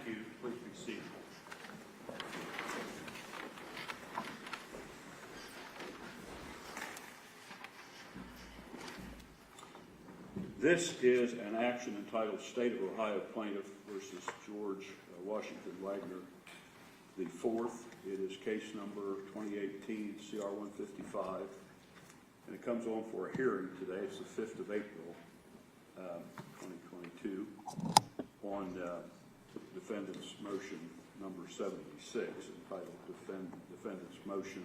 Thank you. Please be seated. This is an action entitled State of Ohio Plaintiff versus George Washington Wagner the Fourth. It is case number 2018 CR 155, and it comes on for a hearing today. It's the 5th of April, 2022, on defendant's motion number 76, entitled Defendant's Motion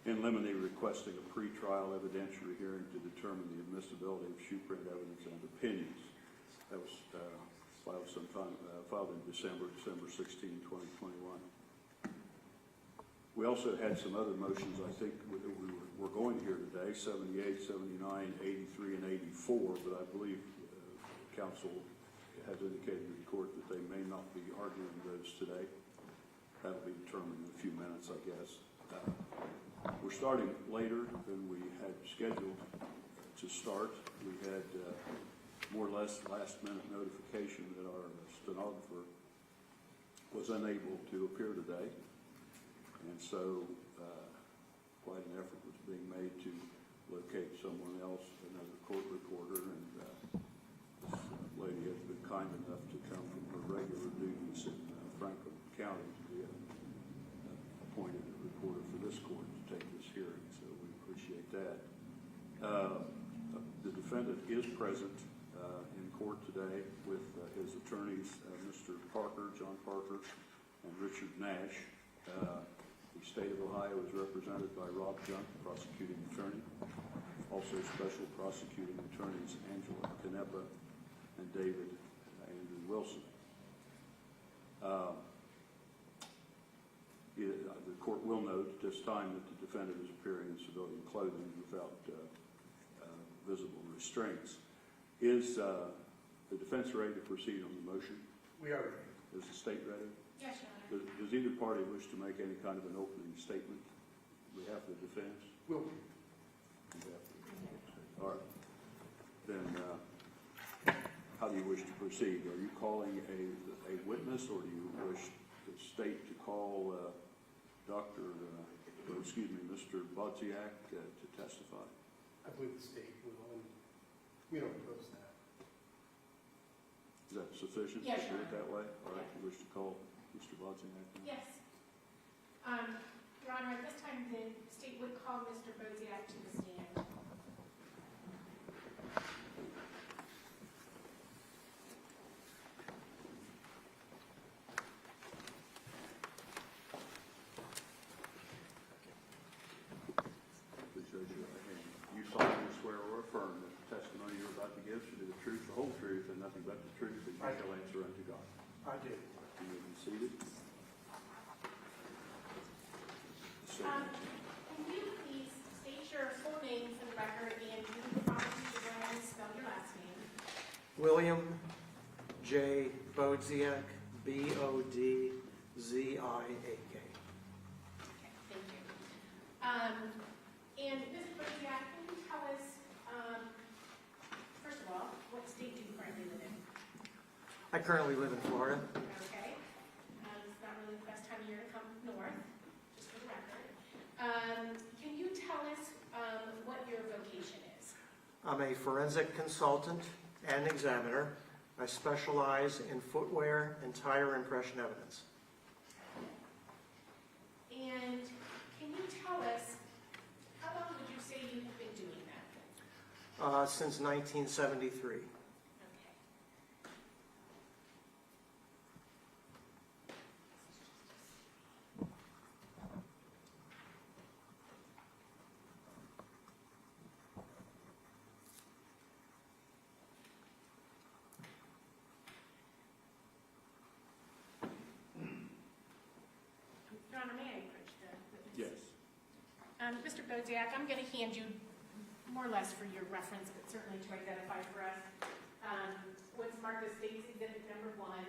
in limine requesting a pretrial evidentiary hearing to determine the admissibility of Shoeprint evidence and opinions. That was filed in December 16, 2021. We also had some other motions, I think, we're going here today, 78, 79, 83, and 84, but I believe counsel has indicated to the court that they may not be arguing those today. That'll be determined in a few minutes, I guess. We're starting later than we had scheduled to start. We had more or less last-minute notification that our stenographer was unable to appear today, and so quite an effort was being made to locate someone else, another court reporter, and this lady has been kind enough to come from her regular duties in Franklin County to be appointed a reporter for this court to take this hearing, so we appreciate that. The defendant is present in court today with his attorneys, Mr. Parker, John Parker, and Richard Nash. The state of Ohio is represented by Rob Junk, prosecuting attorney. Also special prosecuting attorneys Angela Wagner and David Andrew Wilson. The court will note at this time that the defendant is appearing in civilian clothing without visible restraints. Is the defense ready to proceed on the motion? We are ready. Is the state ready? Yes, Your Honor. Does either party wish to make any kind of an opening statement on behalf of the defense? Will be. All right. Then how do you wish to proceed? Are you calling a witness, or do you wish the state to call Mr. Bodziak to testify? I believe the state will, and we don't oppose that. Is that sufficient? Yes, to do Your it that way? All right. You wish to call Mr. Bodziak? Yes. Your Honor, at this time, the state would call Mr. Bodziak to the stand. Please raise your right hand. You solemnly swear or affirm that the testimony you're about to give should be the truth, the whole truth, and nothing but the truth, and you I shall answer unto God. I do. You may be seated. Can you please state your full name for the record, and you promise to go ahead and spell your last name? William J. Bodziak, Bodziak. Okay, thank you. And Mr. Bodziak, can you tell us, first of all, what state do you currently live in? I currently live in Florida. Okay. It's not really the best time of year to come north, just for the record. Can you tell us what your vocation is? I'm a forensic consultant and examiner. I specialize in footwear and tire impression evidence. And can you tell us, how long would you say you have been doing that? Since 1973. Okay. Your Honor, may I approach the witness? Yes. Mr. Bodziak, I'm going to hand you more or less for your reference, but certainly to identify for us what's marked as State's Exhibit Number 1. I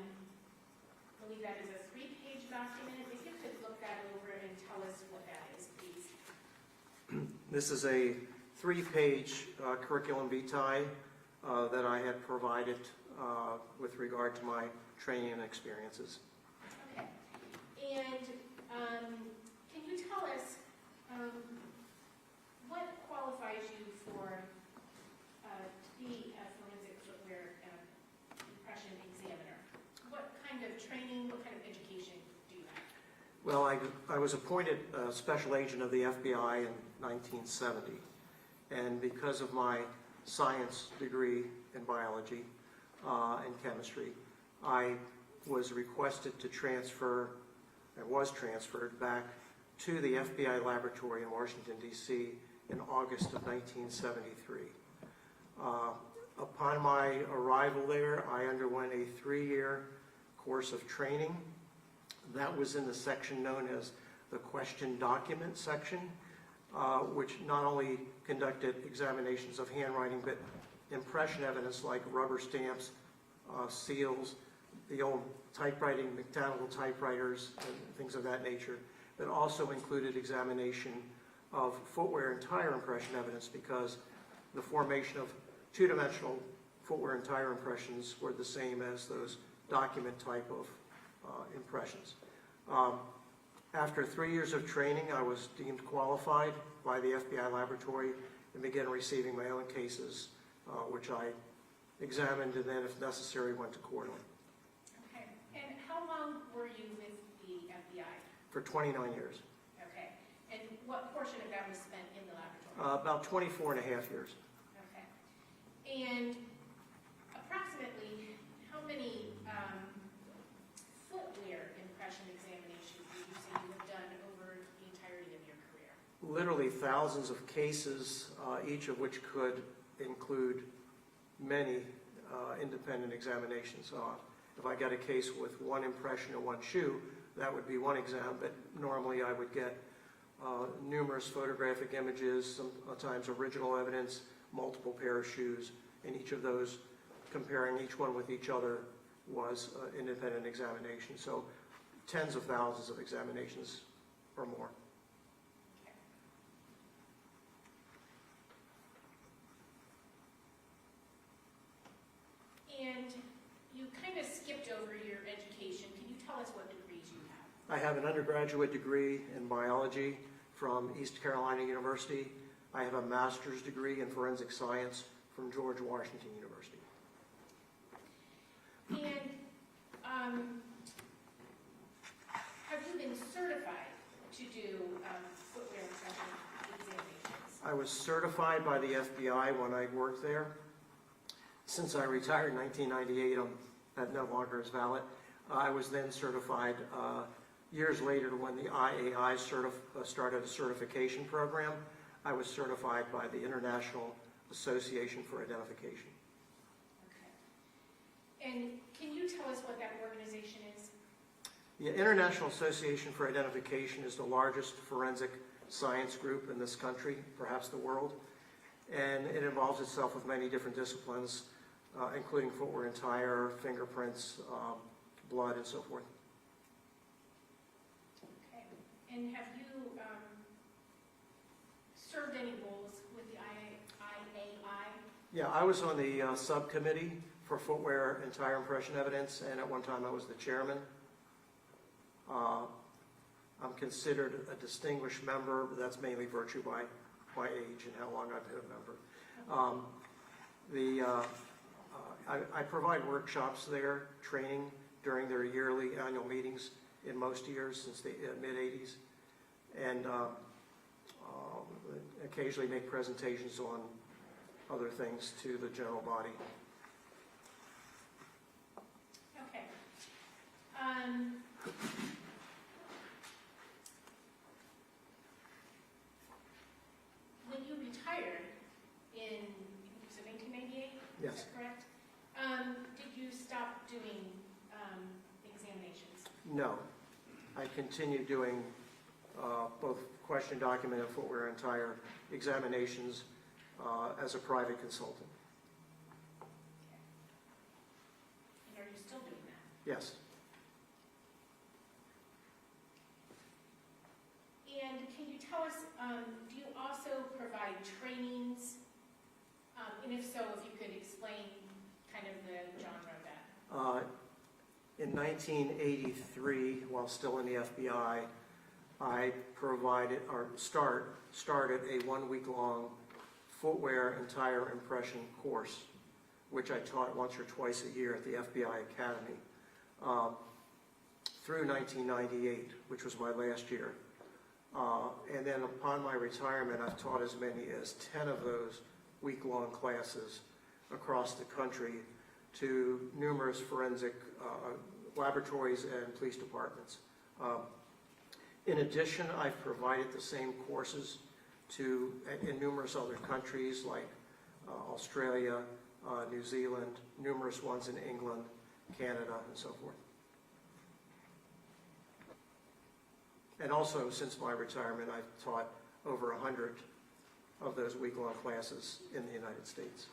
believe that is a 3-page document. If you could look that over and tell us what that is, please. This is a 3-page curriculum vitae that I had provided with regard to my training and experiences. Okay. And can you tell us what qualifies you to be a forensic footwear impression examiner? What kind of training, what kind of education do you have? Well, I was appointed a special agent of the FBI in 1970, and because of my science degree in biology and chemistry, I was requested to transfer, and was transferred back to the FBI laboratory in Washington, D.C. in August of 1973. Upon my arrival there, I underwent a 3-year course of training. That was in the section known as the question document section, which not only conducted examinations of handwriting, but impression evidence like rubber stamps, seals, the old typewriting, mechanical typewriters, and things of that nature, but also included examination of footwear and tire impression evidence, because the formation of two-dimensional footwear and tire impressions were the same as those document type of impressions. After 3 years of training, I was deemed qualified by the FBI laboratory and began receiving my own cases, which I examined and then, if necessary, went to court on. Okay. And how long were you with the FBI? For 29 years. Okay. And what portion of that was spent in the laboratory? About 24 and a half years. Okay. And approximately how many footwear impression examinations would you say you have done over the entirety of your career? Literally thousands of cases, each of which could include many independent examinations. If I got a case with one impression of one shoe, that would be one exam, but normally I would get numerous photographic images, sometimes original evidence, multiple pair of shoes, and each of those, comparing each one with each other, was independent examination. So tens of thousands of examinations or more. And you kind of skipped over your education. Can you tell us what degrees you have? I have an undergraduate degree in biology from East Carolina University. I have a master's degree in forensic science from George Washington University. And have you been certified to do footwear impression examinations? I was certified by the FBI when I worked there. Since I retired in 1998, that no longer is valid. I was then certified years later when the IAI started a certification program. I was certified by the International Association for Identification. Okay. And can you tell us what that organization is? The International Association for Identification is the largest forensic science group in this country, perhaps the world, and it involves itself with many different disciplines, including footwear and tire, fingerprints, blood, and so forth. Okay. And have you served any roles with the IAI? Yeah, I was on the subcommittee for footwear and tire impression evidence, and at one time I was the chairman. I'm considered a distinguished member, but that's mainly virtue by my age and how long I've been a member. I provide workshops there, training during their yearly annual meetings in most years since the mid-'80s, and occasionally make presentations on other things to the general body. Okay. When you retired in, was it 1998? Yes. Is that correct? Did you stop doing examinations? No. I continue doing both question document and footwear and tire examinations as a private consultant. Okay. And are you still doing that? Yes. And can you tell us, do you also provide trainings? And if so, if you could explain kind of the genre of that. In 1983, while still in the FBI, I provided or started a 1-week-long footwear and tire impression course, which I taught once or twice a year at the FBI Academy through 1998, which was my last year. And then upon my retirement, I've taught as many as 10 of those week-long classes across the country to numerous forensic laboratories and police departments. In addition, I've provided the same courses in numerous other countries like Australia, New Zealand, numerous ones in England, Canada, and so forth. And also, since my retirement, I've taught over 100 of those week-long classes in the United States.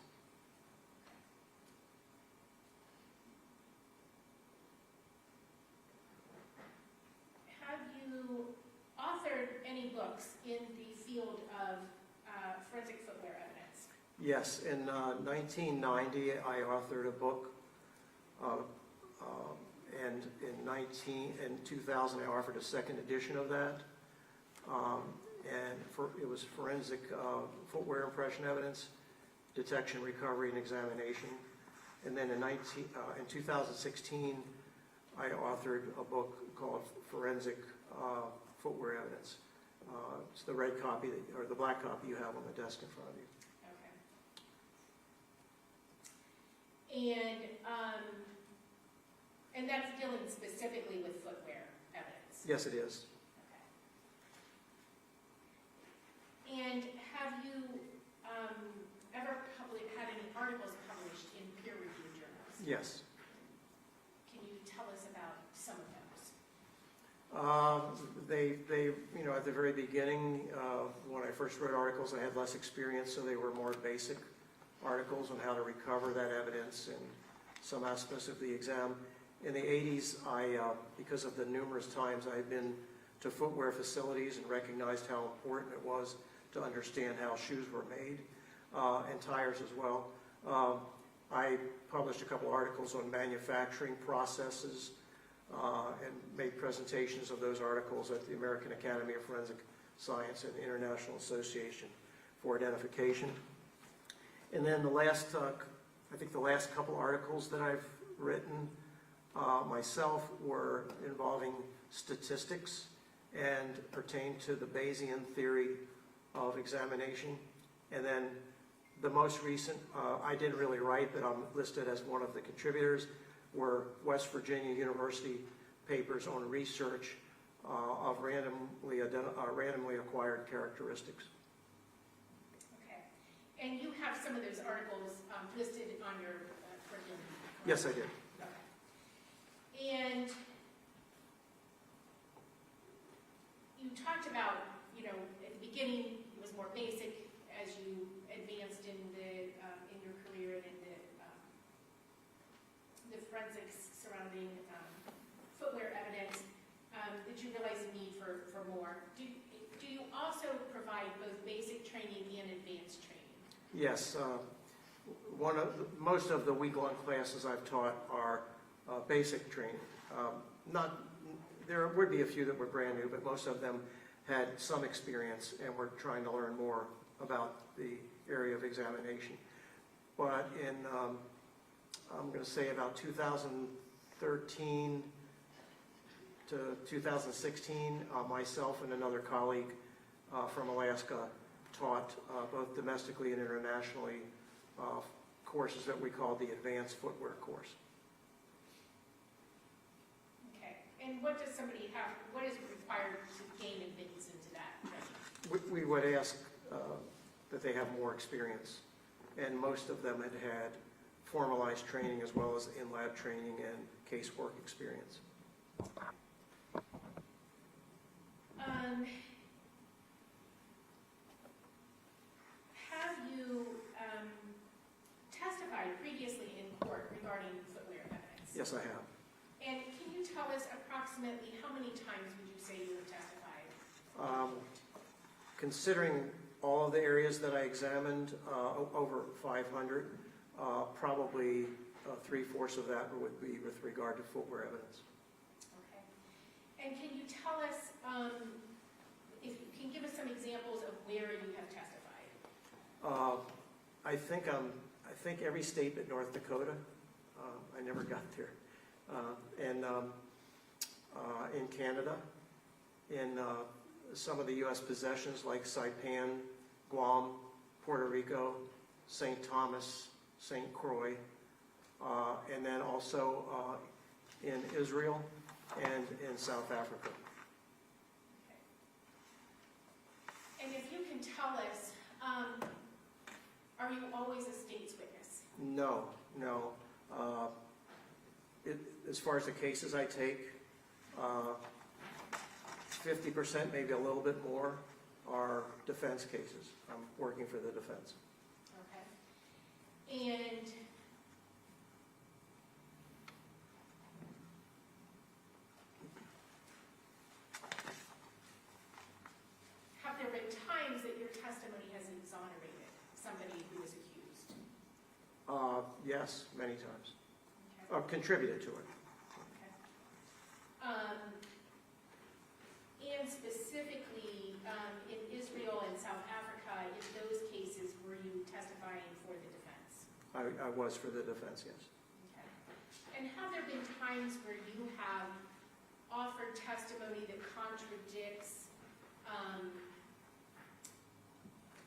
Have you authored any books in the field of forensic footwear evidence? Yes, in 1990, I authored a book, and in 2000, I offered a second edition of that. It was forensic footwear impression evidence, detection, recovery, and examination. And then in 2016, I authored a book called Forensic Footwear Evidence. It's the red copy, or the black copy you have on the desk in front of you. Okay. And that's dealing specifically with footwear evidence? Yes, it is. Okay. And have you ever had any articles published in peer-reviewed journals? Yes. Can you tell us about some of those? At the very beginning, when I first wrote articles, I had less experience, so they were more basic articles on how to recover that evidence and some aspects of the exam. In the 80s, because of the numerous times I had been to footwear facilities and recognized how important it was to understand how shoes were made, and tires as well, I published a couple articles on manufacturing processes and made presentations of those articles at the American Academy of Forensic Science and the International Association for Identification. And then the last couple articles that I've written myself were involving statistics and pertain to the Bayesian theory of examination. And then the most recent, I didn't really write, but I'm listed as one of the contributors, were West Virginia University papers on research of randomly acquired characteristics. Okay. And you have some of those articles listed on your curriculum? Yes, I did. Okay. And you talked about, at the beginning it was more basic as you advanced in your career and in the forensics surrounding footwear evidence, that you realized the need for more. Do you also provide both basic training and advanced training? Yes. Most of the week-long classes I've taught are basic training. There would be a few that were brand new, but most of them had some experience and were trying to learn more about the area of examination. But in, I'm going to say about 2013 to 2016, myself and another colleague from Alaska taught both domestically and internationally courses that we call the Advanced Footwear course. Okay. And what does somebody have, what is it required to gain admittance into that training? We would ask that they have more experience, and most of them had formalized training as well as in-lab training and casework experience. Have you testified previously in court regarding footwear evidence? Yes, I have. And can you tell us approximately how many times would you say you have testified? Considering all of the areas that I examined, over 500, probably 3/4 of that would be with regard to footwear evidence. Okay. And can you tell us, if you can give us some examples of where you have testified? I think every state but North Dakota. I never got there. And in Canada, in some of the U.S. possessions like Saipan, Guam, Puerto Rico, St. Thomas, St. Croix, and then also in Israel and in South Africa. Okay. And if you can tell us, are you always a state's witness? No. As far as the cases I take, 50%, maybe a little bit more, are defense cases. I'm working for the defense. Okay. And have there been times that your testimony has exonerated somebody who is accused? Yes, many times. Okay. Contributed to it. Okay. And specifically, in Israel and South Africa, in those cases, were you testifying for the defense? I was for the defense, yes. Okay. And have there been times where you have offered testimony that contradicts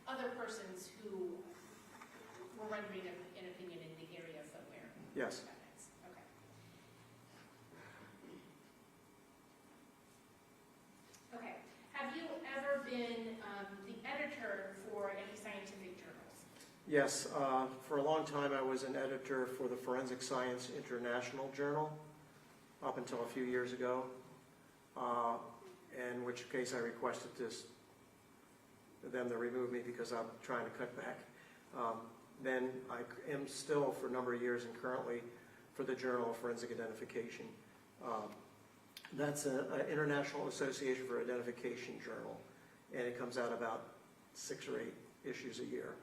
other persons who were rendering an opinion in the area of footwear? Yes. Okay. Okay. Have you ever been the editor for any scientific journals? Yes, for a long time I was an editor for the Forensic Science International Journal, up until a few years ago, in which case I requested them to remove me because I'm trying to cut back. Then I am still, for a number of years and currently, for the Journal of Forensic Identification. That's an International Association for Identification journal, and it comes out about 6 or 8 issues a year.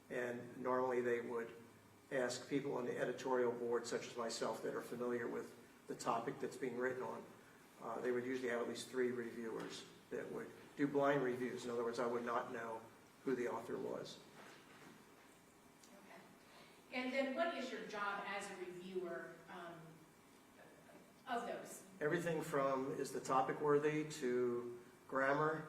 And normally they would ask people on the editorial board, such as myself, that are familiar with the topic that's being written on. They would usually have at least 3 reviewers that would do blind reviews. In other words, I would not know who the author was. Okay. And then what is your job as a reviewer of those? Everything from, is the topic worthy, to grammar,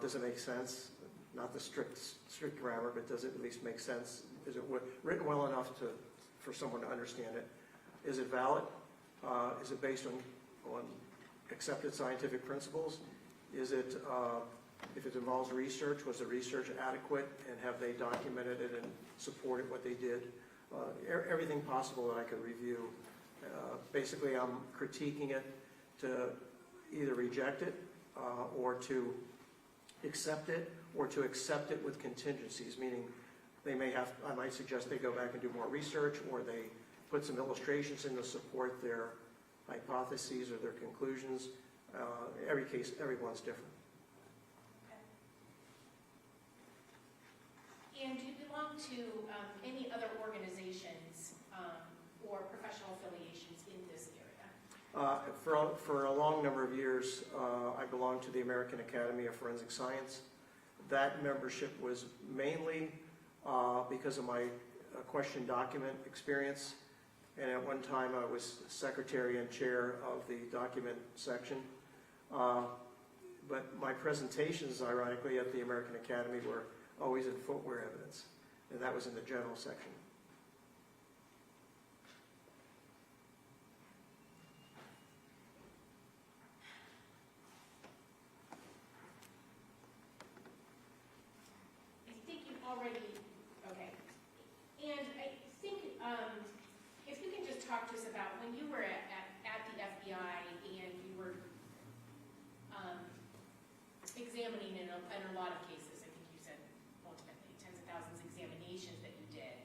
does it make sense? Not the strict grammar, but does it at least make sense? Is it written well enough for someone to understand it? Is it valid? Is it based on accepted scientific principles? Is it, if it involves research, was the research adequate, and have they documented it and supported what they did? Everything possible that I could review. Basically, I'm critiquing it to either reject it or to accept it, or to accept it with contingencies, meaning I might suggest they go back and do more research, or they put some illustrations in to support their hypotheses or their conclusions. Every case, everyone's different. Okay. And do you belong to any other organizations or professional affiliations in this area? For a long number of years, I belonged to the American Academy of Forensic Science. That membership was mainly because of my question document experience, and at one time I was secretary and chair of the document section. But my presentations, ironically, at the American Academy were always in footwear evidence, and that was in the general section. Okay. And I think if you can just talk to us about when you were at the FBI and you were examining in a lot of cases, I think you said ultimately tens of thousands of examinations that you did.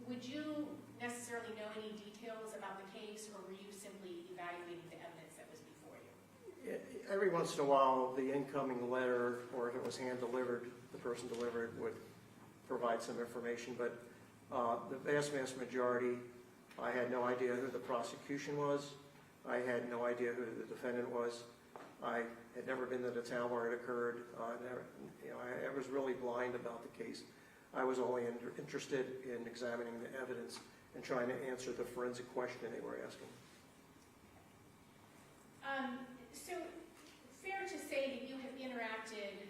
Would you necessarily know any details about the case, or were you simply evaluating the evidence that was before you? Every once in a while, the incoming letter, or if it was hand-delivered, the person delivered would provide some information, but The vast majority, I had no idea who the prosecution was. I had no idea who the defendant was. I had never been to the town where it occurred. I was really blind about the case. I was only interested in examining the evidence and trying to answer the forensic question they were asking. So, fair to say that you have interacted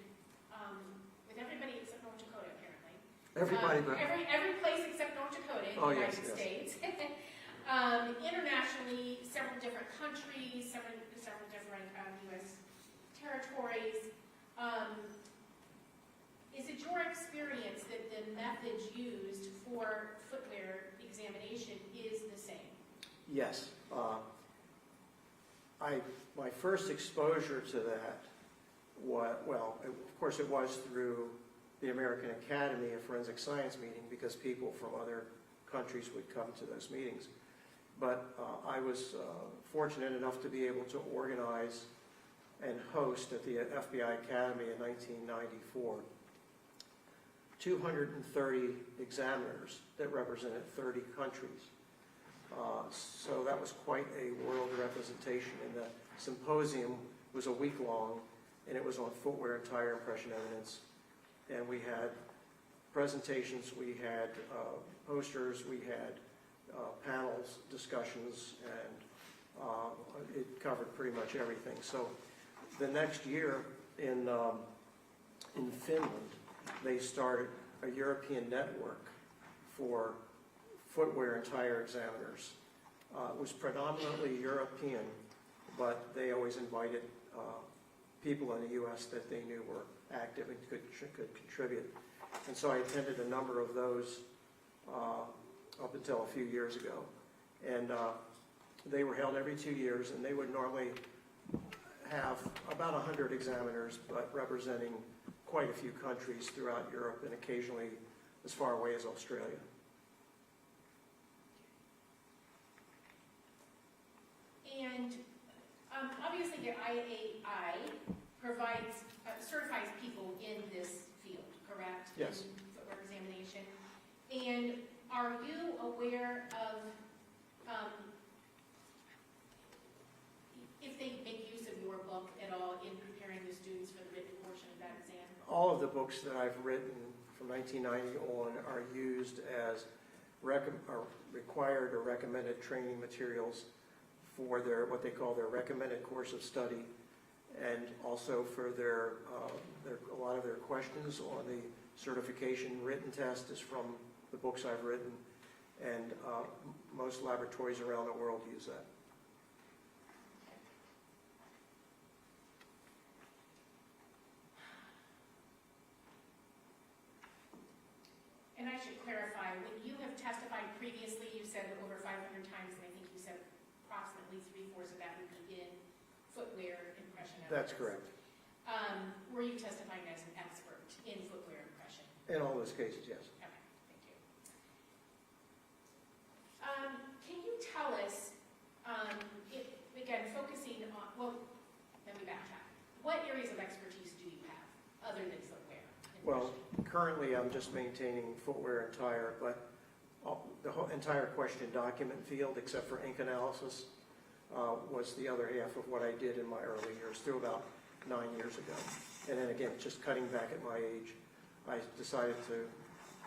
with everybody except North Dakota, apparently. Everybody but... Every place except North Dakota in the United States. Internationally, several different countries, several different U.S. territories. Is it your experience that the methods used for footwear examination is the same? Yes. My first exposure to that was, well, of course it was through the American Academy of Forensic Science meeting, because people from other countries would come to those meetings. But I was fortunate enough to be able to organize and host at the FBI Academy in 1994 230 examiners that represented 30 countries. So that was quite a world representation, and the symposium was a week long, and it was on footwear and tire impression evidence. And we had presentations, we had posters, we had panels, discussions, and it covered pretty much everything. So the next year in Finland, they started a European network for footwear and tire examiners. It was predominantly European, but they always invited people in the U.S. that they knew were active and could contribute. And so I attended a number of those up until a few years ago. And they were held every 2 years, and they would normally have about 100 examiners, but representing quite a few countries throughout Europe and occasionally as far away as Australia. And obviously the IAI provides, certifies people in this field, correct? Yes. In footwear examination. And are you aware of if they make use of your book at all in preparing the students for the written portion of that exam? All of the books that I've written from 1990 on are used as required or recommended training materials for their, what they call their recommended course of study, and also for their a lot of their questions on the certification written test is from the books I've written, and most laboratories around the world use that. And I should clarify, when you have testified previously, you said over 500 times, and I think you said approximately 3/4 of that would be in footwear impression evidence. That's correct. Were you testifying as an expert in footwear impression? In all those cases, yes. Okay, thank you. Can you tell us, again, focusing on, well, let me backtrack. What areas of expertise do you have other than footwear impression? Well, currently I'm just maintaining footwear and tire, but the whole entire question document field, except for ink analysis, was the other half of what I did in my early years, through about 9 years ago. And then again, just cutting back at my age, I decided to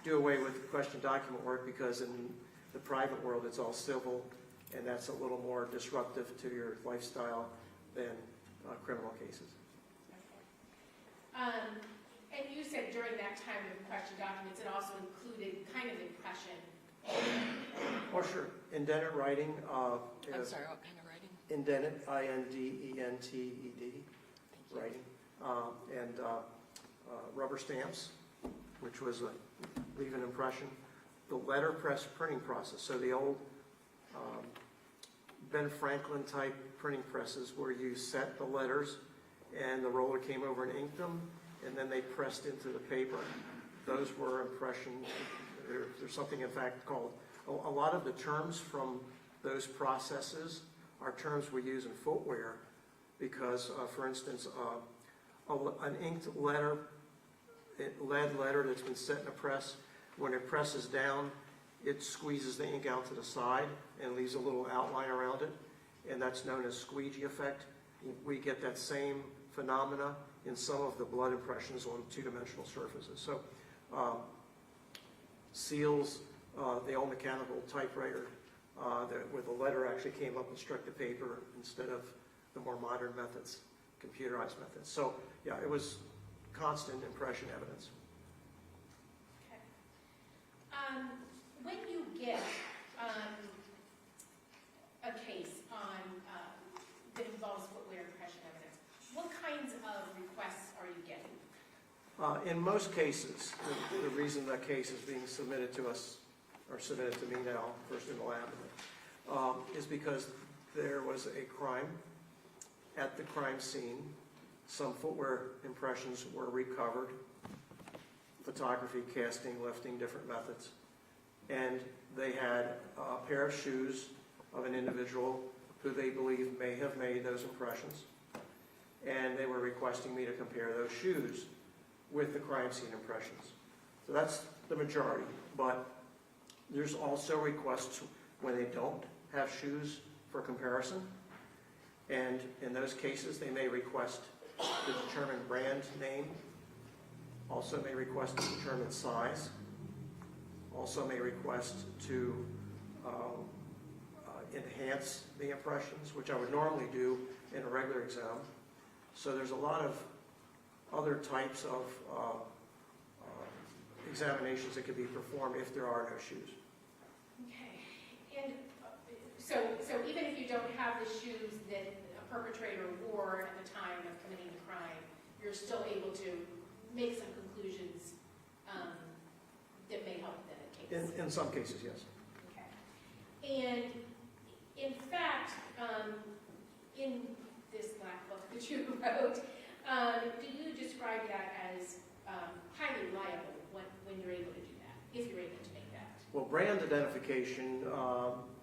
do away with the question document work, because in the private world it's all civil, and that's a little more disruptive to your lifestyle than criminal cases. Okay. And you said during that time of question documents, it also included kind of impression. Oh, sure. Indented writing. I'm sorry, what kind of writing? Indented, I-N-D-E-N-T-E-D, writing. And rubber stamps, which was leave an impression. The letterpress printing process. So the old Ben Franklin type printing presses, where you set the letters and the roller came over and inked them, and then they pressed into the paper. Those were impressions. There's something, in fact, called, a lot of the terms from those processes are terms we use in footwear, because, for instance, an inked letter, lead letter that's been set in a press, when it presses down, it squeezes the ink out to the side and leaves a little outline around it, and that's known as squeegee effect. We get that same phenomena in some of the blood impressions on two-dimensional surfaces. So seals, the old mechanical typewriter, where the letter actually came up and struck the paper instead of the more modern methods, computerized methods. So yeah, it was constant impression evidence. Okay. When you get a case on that involves footwear impression evidence, what kinds of requests are you getting? In most cases, the reason that case is being submitted to us, or submitted to me now, first in the lab, is because there was a crime. At the crime scene, some footwear impressions were recovered, photography, casting, lifting, different methods, and they had a pair of shoes of an individual who they believe may have made those impressions, and they were requesting me to compare those shoes with the crime scene impressions. So that's the majority, but there's also requests when they don't have shoes for comparison, and in those cases they may request to determine brand name, also may request to determine size, also may request to enhance the impressions, which I would normally do in a regular exam. So there's a lot of other types of examinations that could be performed if there are no shoes. Okay. And so even if you don't have the shoes that a perpetrator wore at the time of committing the crime, you're still able to make some conclusions that may help the case? In some cases, yes. Okay. And in fact, in this black book that you wrote, do you describe that as highly reliable when you're able to do that, if you're able to make that? Well, brand identification,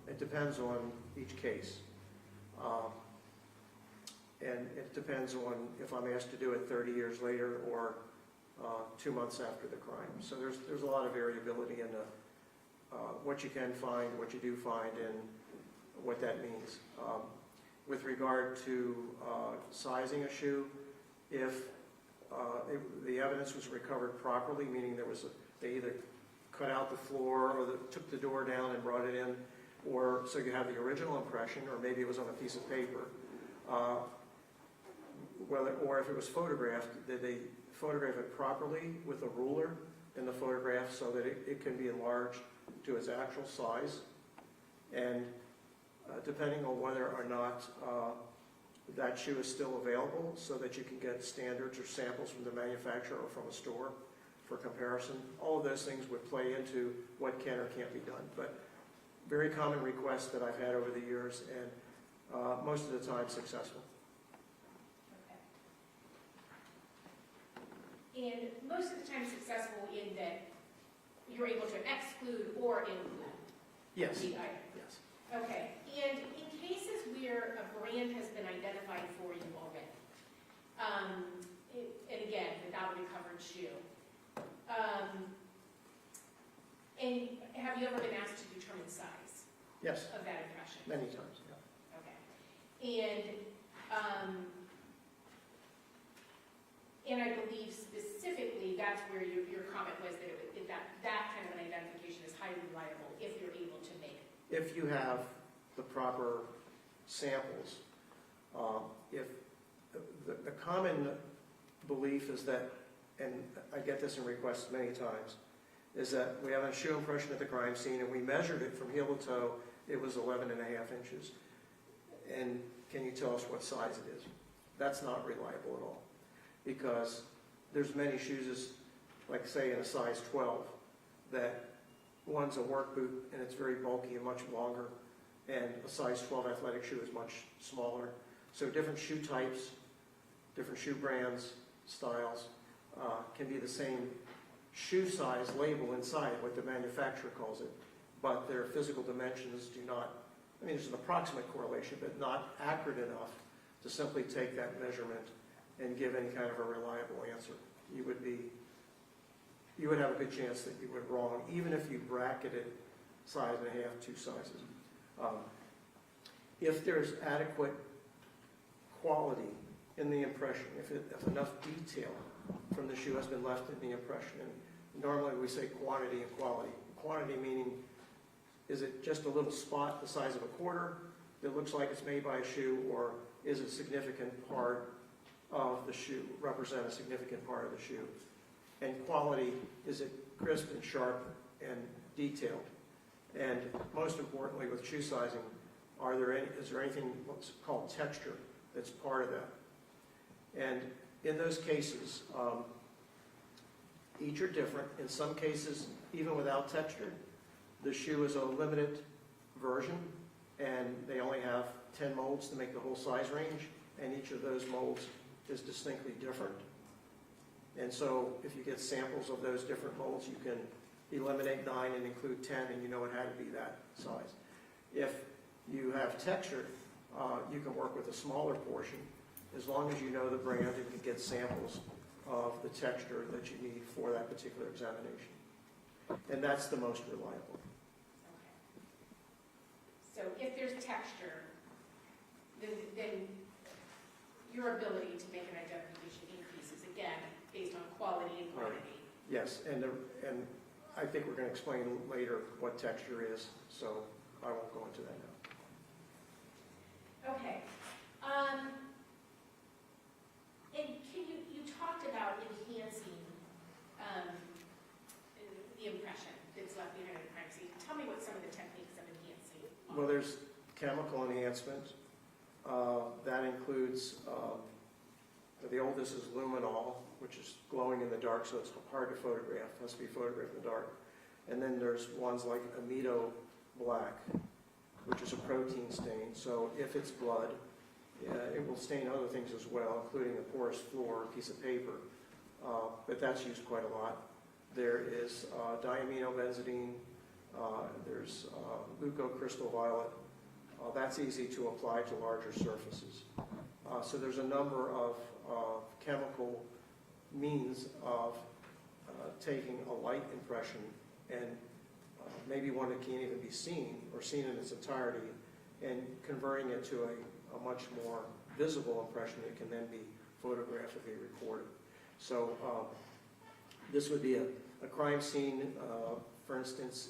it depends on each case. And it depends on if I'm asked to do it 30 years later or 2 months after the crime. So there's a lot of variability in what you can find, what you do find, and what that means. With regard to sizing a shoe, if the evidence was recovered properly, meaning they either cut out the floor or took the door down and brought it in, or so you have the original impression, or maybe it was on a piece of paper, or if it was photographed, did they photograph it properly with a ruler in the photograph so that it can be enlarged to its actual size, and depending on whether or not that shoe is still available so that you can get standards or samples from the manufacturer or from a store for comparison. All of those things would play into what can or can't be done. But very common requests that I've had over the years, and most of the time successful. Okay. And most of the time successful in that you're able to exclude or include Yes. the item. Yes. Okay. And in cases where a brand has been identified for you already, and again, without a recovered shoe, and have you ever been asked to determine size Yes. of that impression? Many times. Yeah. Okay. And I believe specifically that's where your comment was that that kind of an identification is highly reliable if you're able to make it. If you have the proper samples, if the common belief is that, and I get this in requests many times, is that we have a shoe impression at the crime scene and we measured it from heel to toe, it was 11.5 inches. And can you tell us what size it is? That's not reliable at all, because there's many shoes, like say in a size 12, that one's a work boot and it's very bulky and much longer, and a size 12 athletic shoe is much smaller. So different shoe types, different shoe brands, styles, can be the same shoe size label inside, what the manufacturer calls it, but their physical dimensions do not, I mean, there's an approximate correlation, but not accurate enough to simply take that measurement and give any kind of a reliable answer. You would have a good chance that you were wrong, even if you bracketed size and a half, 2 sizes. If there's adequate quality in the impression, if enough detail from the shoe has been left in the impression, and normally we say quantity and quality. Quantity meaning, is it just a little spot the size of a quarter that looks like it's made by a shoe, or is it a significant part of the shoe, represent a significant part of the shoe? And quality, is it crisp and sharp and detailed? And most importantly, with shoe sizing, is there anything what's called texture that's part of that? And in those cases, each are different. In some cases, even without texture, the shoe is a limited version, and they only have 10 molds to make the whole size range, and each of those molds is distinctly different. And so if you get samples of those different molds, you can eliminate 9 and include 10, and you know it had to be that size. If you have texture, you can work with a smaller portion, as long as you know the brand and can get samples of the texture that you need for that particular examination. And that's the most reliable. Okay. So if there's texture, then your ability to make an identification increases, again, based on quality and quantity. Yes, and I think we're going to explain later what texture is, so I won't go into that now. Okay. And you talked about enhancing the impression that's left behind in the crime scene. Tell me what some of the techniques of enhancing are. Well, there's chemical enhancement. That includes, the oldest is luminol, which is glowing in the dark, so it's hard to photograph. It has to be photographed in the dark. And then there's ones like amido black, which is a protein stain. So if it's blood, it will stain other things as well, including a porous floor, a piece of paper. But that's used quite a lot. There is diaminobenzidine. There's leucocrystal violet. That's easy to apply to larger surfaces. So there's a number of chemical means of taking a light impression and maybe one that can't even be seen or seen in its entirety, and converting it to a much more visible impression that can then be photographically recorded. So this would be a crime scene, for instance,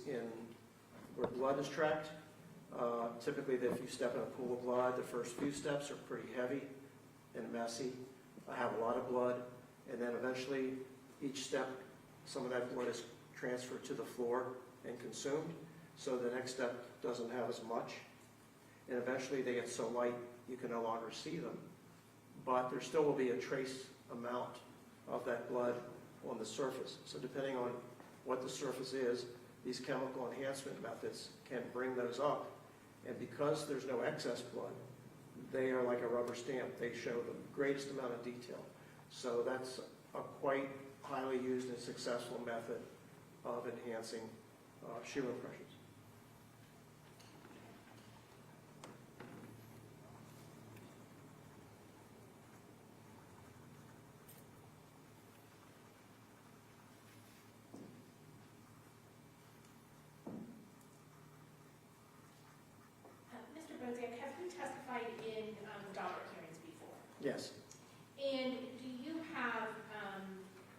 where blood is tracked. Typically, if you step in a pool of blood, the first few steps are pretty heavy and messy. I have a lot of blood, and then eventually each step, some of that blood is transferred to the floor and consumed, so the next step doesn't have as much. And eventually they get so light you can no longer see them. But there still will be a trace amount of that blood on the surface. So depending on what the surface is, these chemical enhancement methods can bring those up. And because there's no excess blood, they are like a rubber stamp. They show the greatest amount of detail. So that's a quite highly used and successful method of enhancing shoe impressions. Mr. Bodziak, have you testified in daughter hearings before? Yes. And do you have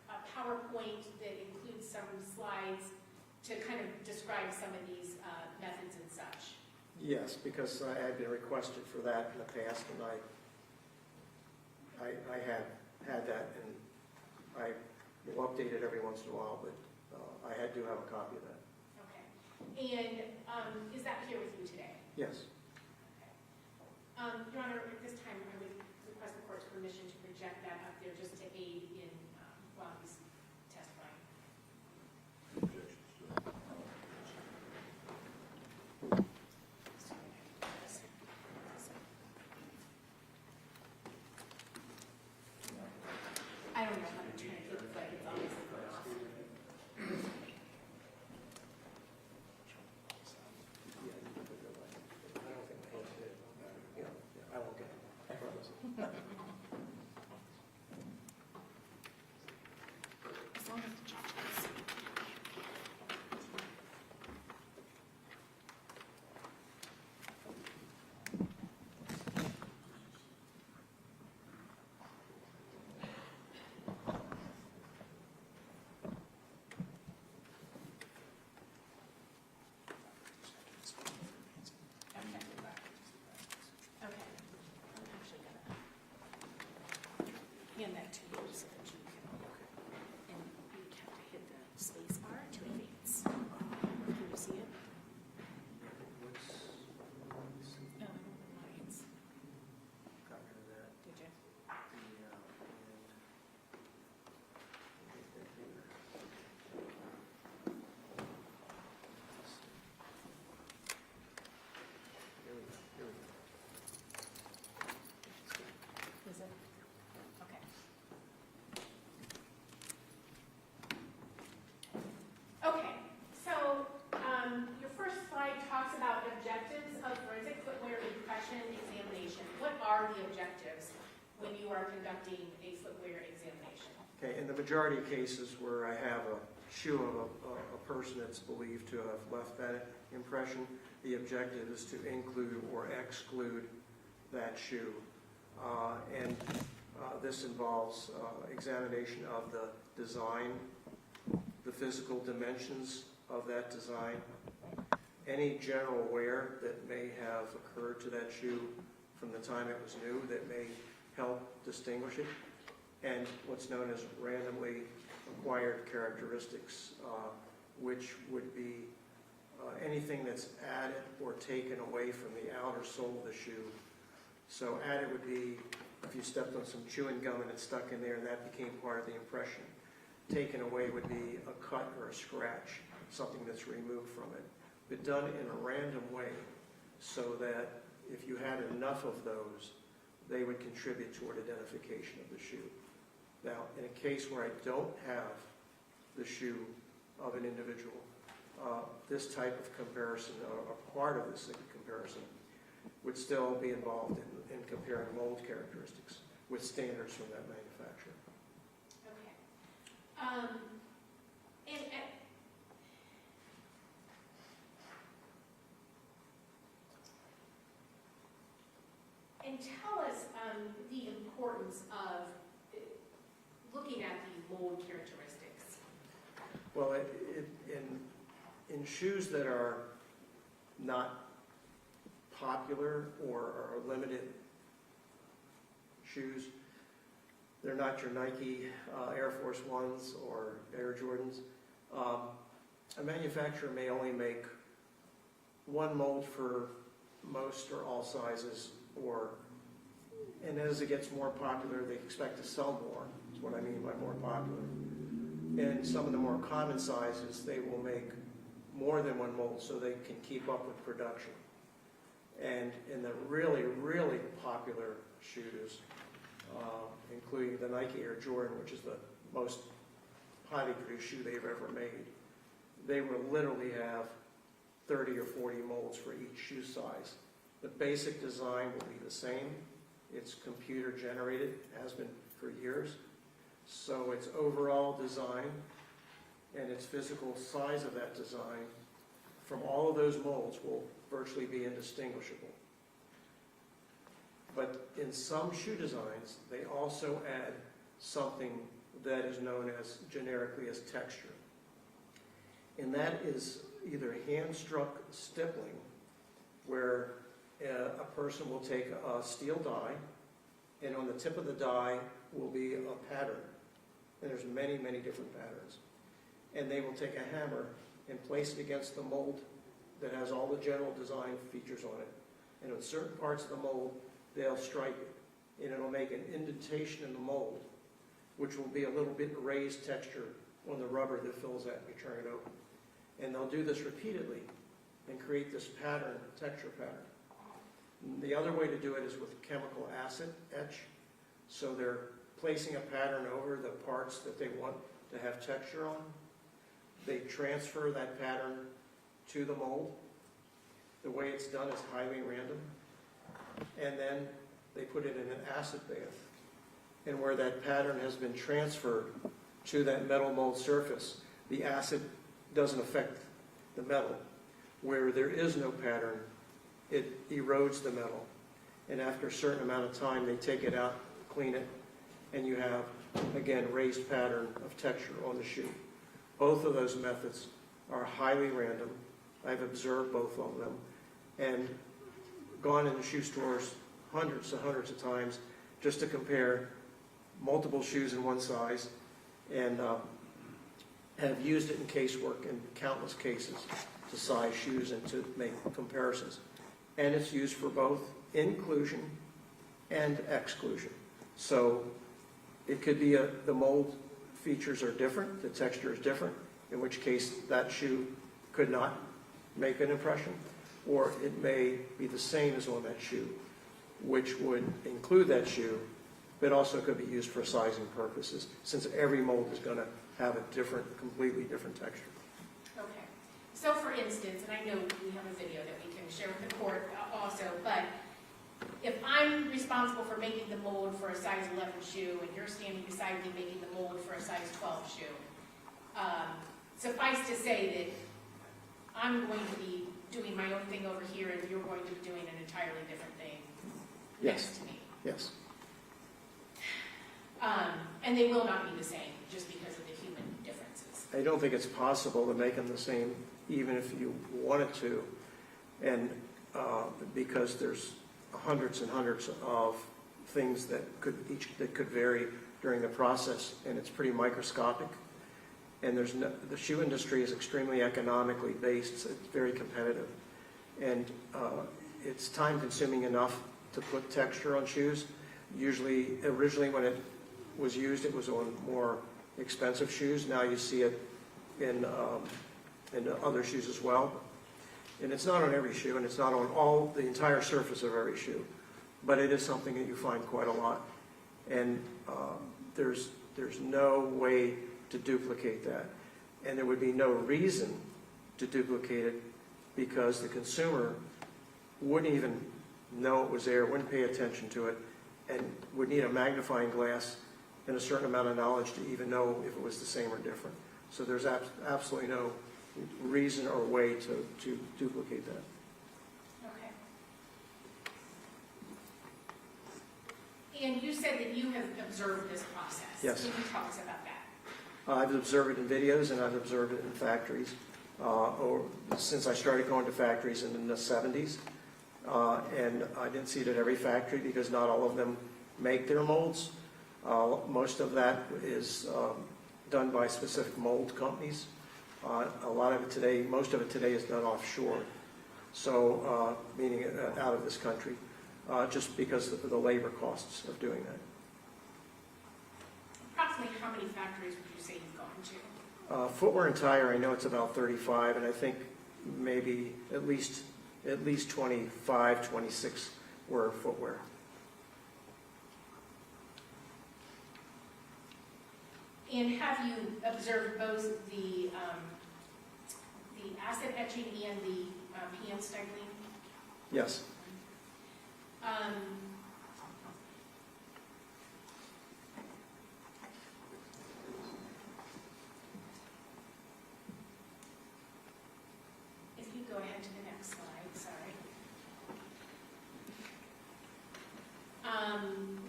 a PowerPoint that includes some slides to kind of describe some of these methods and such? Yes, because I had been requested for that in the past, and I had that, and I will update it every once in a while, but I do have a copy of that. Okay. And is that here with you today? Yes. Okay. Your Honor, at this time, I would request the court's permission to project that up there just to aid in while he's testifying. Objections to that? I don't know how to turn it, it looks like it's always off. Yeah, you can put it away. I don't think I did. Yeah, I won't get it. I promise. As long as the judge is. are conducting a footwear examination. Okay, in the majority of cases where I have a shoe of a person that's believed to have left that impression, the objective is to include or exclude that shoe. This involves examination of the design, the physical dimensions of that design, any general wear that may have occurred to that shoe from the time it was new that may help distinguish it, and what's known as randomly acquired characteristics, which would be anything that's added or taken away from the outer sole of the shoe. So added would be if you stepped on some chewing gum and it stuck in there and that became part of the impression. Taken away would be a cut or a scratch, something that's removed from it, but done in a random way so that if you had enough of those, they would contribute toward identification of the shoe. Now, in a case where I don't have the shoe of an individual, this type of comparison, or part of this comparison, would still be involved in comparing mold characteristics with standards from that manufacturer. Okay. And tell us the importance of looking at the mold characteristics. Well, in shoes that are not popular or are limited shoes, they're not your Nike Air Force Ones or Air Jordans. A manufacturer may only make one mold for most or all sizes, and as it gets more popular, they expect to sell more. That's what I mean by more popular. And some of the more common sizes, they will make more than one mold so they can keep up with production. And in the really, really popular shoes, including the Nike Air Jordan, which is the most highly produced shoe they've ever made, they will literally have 30 or 40 molds for each shoe size. The basic design will be the same. It's computer generated, has been for years. So its overall design and its physical size of that design from all of those molds will virtually be indistinguishable. But in some shoe designs, they also add something that is known as generically as texture. And that is either hand-struck stippling, where a person will take a steel die, and on the tip of the die will be a pattern. And there's many, many different patterns. And they will take a hammer and place it against the mold that has all the general design features on it. And on certain parts of the mold, they'll strike it. And it'll make an indentation in the mold, which will be a little bit raised texture on the rubber that fills that when you turn it over. And they'll do this repeatedly and create this pattern, texture pattern. The other way to do it is with chemical acid etch. So they're placing a pattern over the parts that they want to have texture on. They transfer that pattern to the mold. The way it's done is highly random. And then they put it in an acid bath. And where that pattern has been transferred to that metal mold surface, the acid doesn't affect the metal. Where there is no pattern, it erodes the metal. And after a certain amount of time, they take it out, clean it, and you have, again, raised pattern of texture on the shoe. Both of those methods are highly random. I've observed both of them and gone into shoe stores hundreds and hundreds of times just to compare multiple shoes in one size, and have used it in casework in countless cases to size shoes and to make comparisons. And it's used for both inclusion and exclusion. So it could be the mold features are different, the texture is different, in which case that shoe could not make an impression, or it may be the same as on that shoe, which would include that shoe, but also could be used for sizing purposes, since every mold is going to have a different, completely different texture. Okay. So for instance, and I know we have a video that we can share with the court also, but if I'm responsible for making the mold for a size 11 shoe, and you're standing beside me making the mold for a size 12 shoe, suffice to say that I'm going to be doing my own thing over here, and you're going to be doing an entirely different thing next to me. Yes. And they will not be the same, just because of the human differences. I don't think it's possible to make them the same, even if you wanted to, and because there's hundreds and hundreds of things that could vary during the process, and it's pretty microscopic. And the shoe industry is extremely economically based. It's very competitive, and it's time consuming enough to put texture on shoes. Originally when it was used, it was on more expensive shoes. Now you see it in other shoes as well. And it's not on every shoe, and it's not on the entire surface of every shoe, but it is something that you find quite a lot. And there's no way to duplicate that. And there would be no reason to duplicate it, because the consumer wouldn't even know it was there, wouldn't pay attention to it, and would need a magnifying glass and a certain amount of knowledge to even know if it was the same or different. So there's absolutely no reason or way to duplicate that. Okay. And you said that you have observed this process. Yes. Can you talk to us about that? I've observed it in videos, and I've observed it in factories since I started going to factories in the 70s. And I didn't see it at every factory, because not all of them make their molds. Most of that is done by specific mold companies. Most of it today is done offshore, so meaning out of this country, just because of the labor costs of doing that. Approximately how many factories would you say you've gone to? Footwear and tire, I know it's about 35, and I think maybe at least 25, 26 were footwear. And have you observed both the acid etching and the hand styling? Yes. If you go ahead to the next slide, sorry.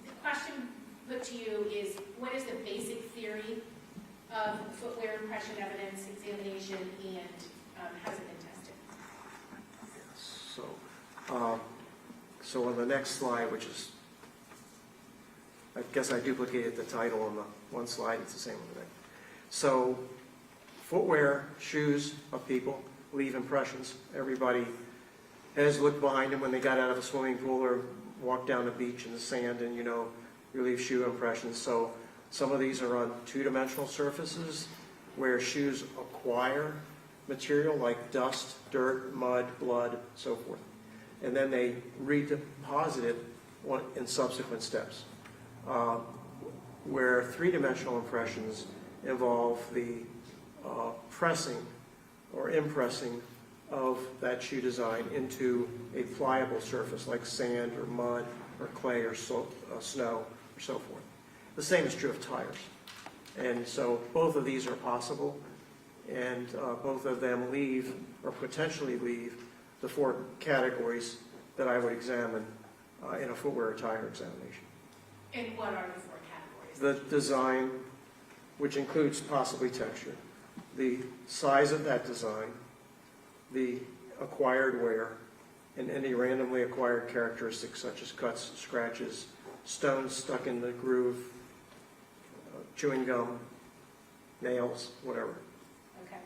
The question put to you is, what is the basic theory of footwear impression evidence examination, and has it been tested? So on the next slide, which is, I guess I duplicated the title on the one slide, it's the same one today. So footwear, shoes of people leave impressions. Everybody has looked behind them when they got out of a swimming pool or walked down the beach in the sand, and you leave shoe impressions. So some of these are on two-dimensional surfaces where shoes acquire material like dust, dirt, mud, blood, so forth. And then they redeposit it in subsequent steps. Where three-dimensional impressions involve the pressing or impressing of that shoe design into a pliable surface like sand or mud or clay or snow or so forth. The same is true of tires. And so both of these are possible, and both of them leave or potentially leave the four categories that I would examine in a footwear or tire examination. And what are the four categories? The design, which includes possibly texture, the size of that design, the acquired wear, and any randomly acquired characteristics such as cuts, scratches, stones stuck in the groove, chewing gum, nails, whatever. Okay.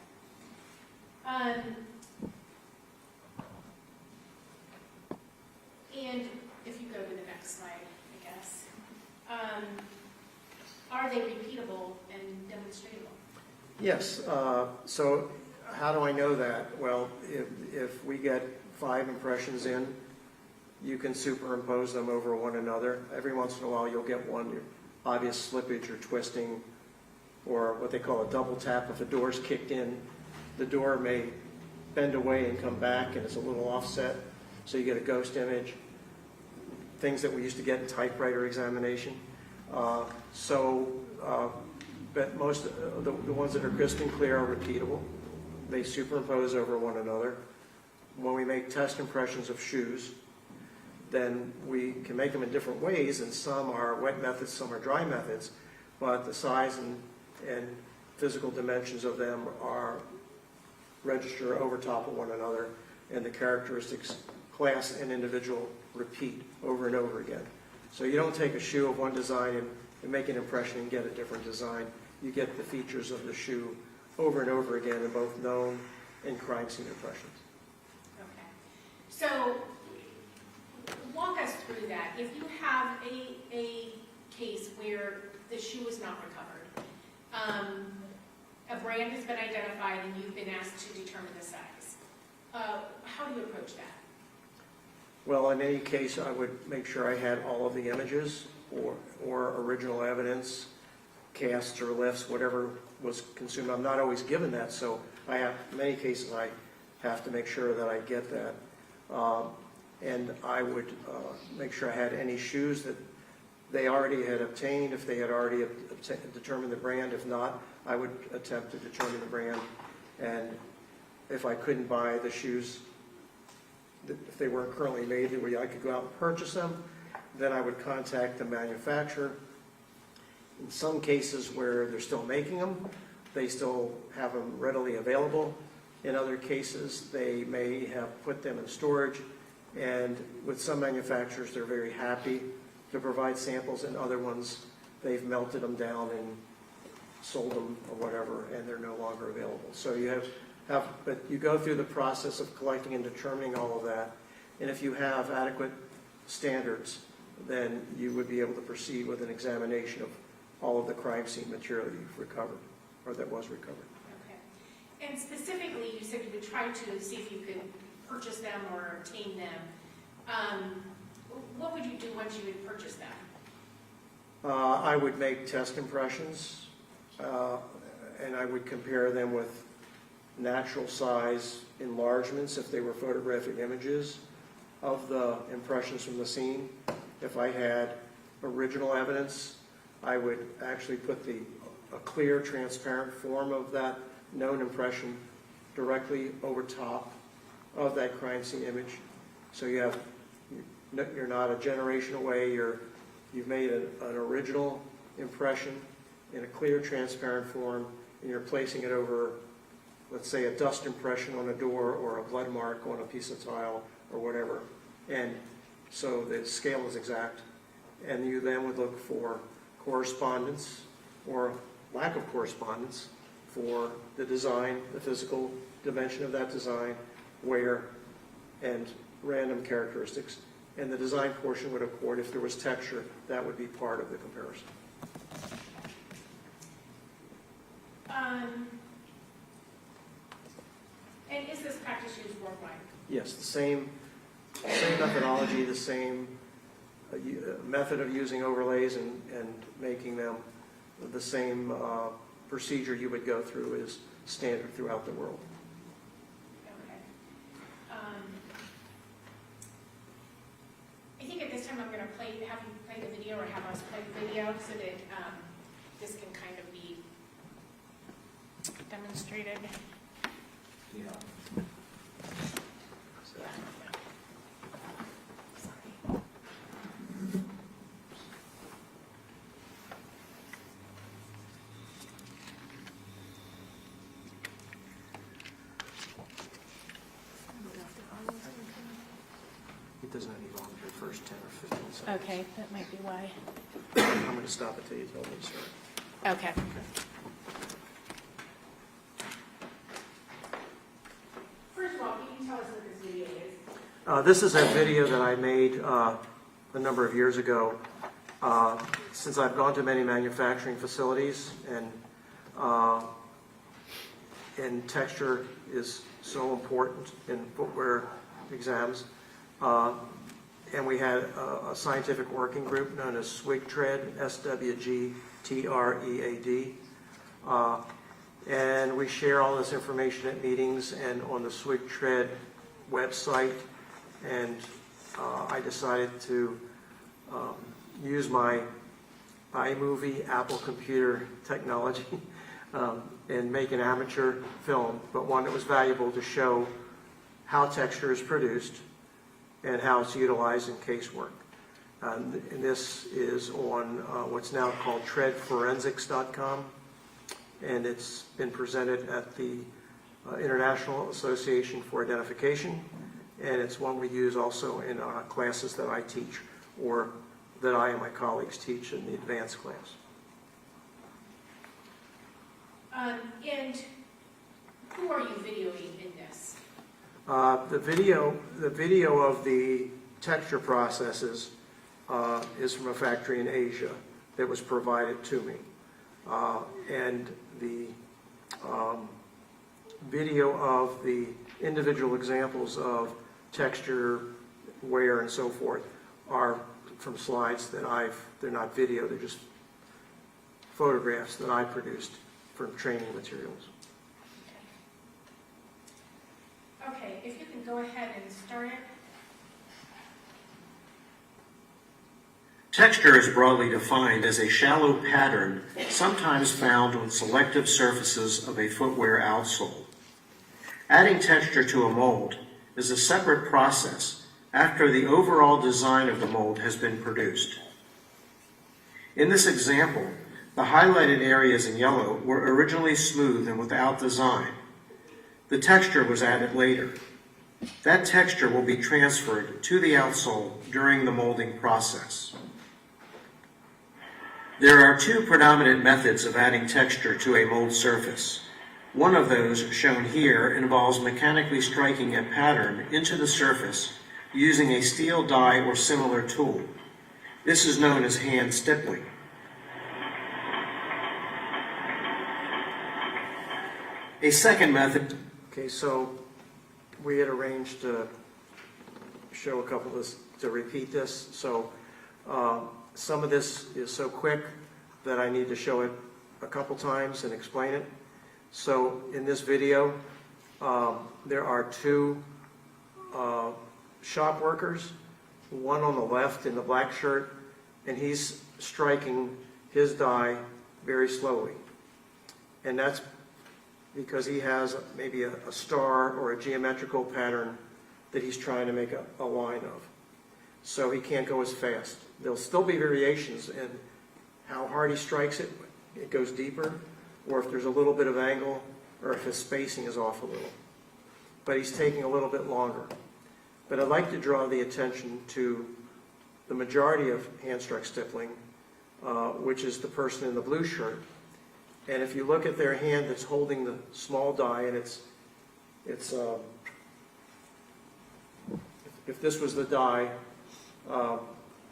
And if you go to the next slide, I guess, are they repeatable and demonstratable? Yes. So how do I know that? Well, if we get 5 impressions in, you can superimpose them over one another. Every once in a while, you'll get one obvious slippage or twisting, or what they call a double tap. If a door's kicked in, the door may bend away and come back, and it's a little offset, so you get a ghost image. things that we used to get in typewriter examination. But most of the ones that are crisp and clear are repeatable. They superimpose over one another. When we make test impressions of shoes, then we can make them in different ways, and some are wet methods, some are dry methods, but the size and physical dimensions of them are register over top of one another, and the characteristics, class and individual, repeat over and over again. So you don't take a shoe of one design and make an impression and get a different design. You get the features of the shoe over and over again in both known and crime scene impressions. Okay. So walk us through that. If you have a case where the shoe is not recovered, a brand has been identified and you've been asked to determine the size, how do you approach that? Well, in any case, I would make sure I had all of the images or original evidence, casts or lifts, whatever was consumed. I'm not always given that, so I have, in many cases, I have to make sure that I get that. And I would make sure I had any shoes that they already had obtained, if they had already determined the brand. If not, I would attempt to determine the brand. And if I couldn't buy the shoes, if they weren't currently made, where I could go out and purchase them, then I would contact the manufacturer. In some cases where they're still making them, they still have them readily available. In other cases, they may have put them in storage, and with some manufacturers, they're very happy to provide samples, and other ones, they've melted them down and sold them or whatever, and they're no longer available. So you but you go through the process of collecting and determining all of that, and if you have adequate standards, then you would be able to proceed with an examination of all of the crime scene material you've recovered, or that was recovered. Okay. And specifically, you said you would try to see if you could purchase them or obtain them. What would you do once you had purchased them? I would make test impressions, and I would compare them with natural size enlargements if they were photographic images of the impressions from the scene. If I had original evidence, I would actually put a clear, transparent form of that known impression directly over top of that crime scene image. So you're not a generation away, you've made an original impression in a clear, transparent form, and you're placing it over, let's say, a dust impression on a door or a blood mark on a piece of tile or whatever. And so the scale is exact. And you then would look for correspondence or lack of correspondence for the design, the physical dimension of that design, wear, and random characteristics. And the design portion would accord, if there was texture, that would be part of the comparison. And is this practice used worldwide? Yes, the same methodology, the same method of using overlays and making them, the same procedure you would go through is standard throughout the world. Okay. I think at this time I'm going to have you play the video, or have us play the video, so that this can kind of be demonstrated. Yeah. It doesn't have any wrong for the first 10 or 15 seconds. Okay, that might be why. I'm going to stop it till you tell me to start. Okay. First of all, can you tell us what this video is? This is a video that I made a number of years ago. Since I've gone to many manufacturing facilities, and texture is so important in footwear exams, and we had a scientific working group known as SWGTREAD, SWGTREAD, and we share all this information at meetings and on the SWGTREAD website. And I decided to use my iMovie Apple computer technology and make an amateur film, but one that was valuable to show how texture is produced and how it's utilized in casework. And this is on what's now called treadforensics.com, and it's been presented at the International Association for Identification, and it's one we use also in classes that I teach, or that I and my colleagues teach in the advanced class. And who are you videoing in this? The video of the texture processes is from a factory in Asia that was provided to me. And the video of the individual examples of texture, wear, and so forth are from slides that they're not video, they're just photographs that I produced from training materials. Okay, if you can go ahead and start it. Texture is broadly defined as a shallow pattern sometimes found on selective surfaces of a footwear outsole. Adding texture to a mold is a separate process after the overall design of the mold has been produced. In this example, the highlighted areas in yellow were originally smooth and without design. The texture was added later. That texture will be transferred to the outsole during the molding process. There are two predominant methods of adding texture to a mold surface. One of those, shown here, involves mechanically striking a pattern into the surface using a steel die or similar tool. This is known as hand stippling. A second method. Okay, so we had arranged to show a couple of this, to repeat this. So some of this is so quick that I need to show it a couple times and explain it. So in this video, there are two shop workers, one on the left in the black shirt, and he's striking his die very slowly. And that's because he has maybe a star or a geometrical pattern that he's trying to make a line of. So he can't go as fast. There'll still be variations in how hard he strikes it. It goes deeper, or if there's a little bit of angle, or if his spacing is off a little. But he's taking a little bit longer. But I'd like to draw the attention to the majority of hand-struck stippling, which is the person in the blue shirt. And if you look at their hand that's holding the small die, and if this was the die,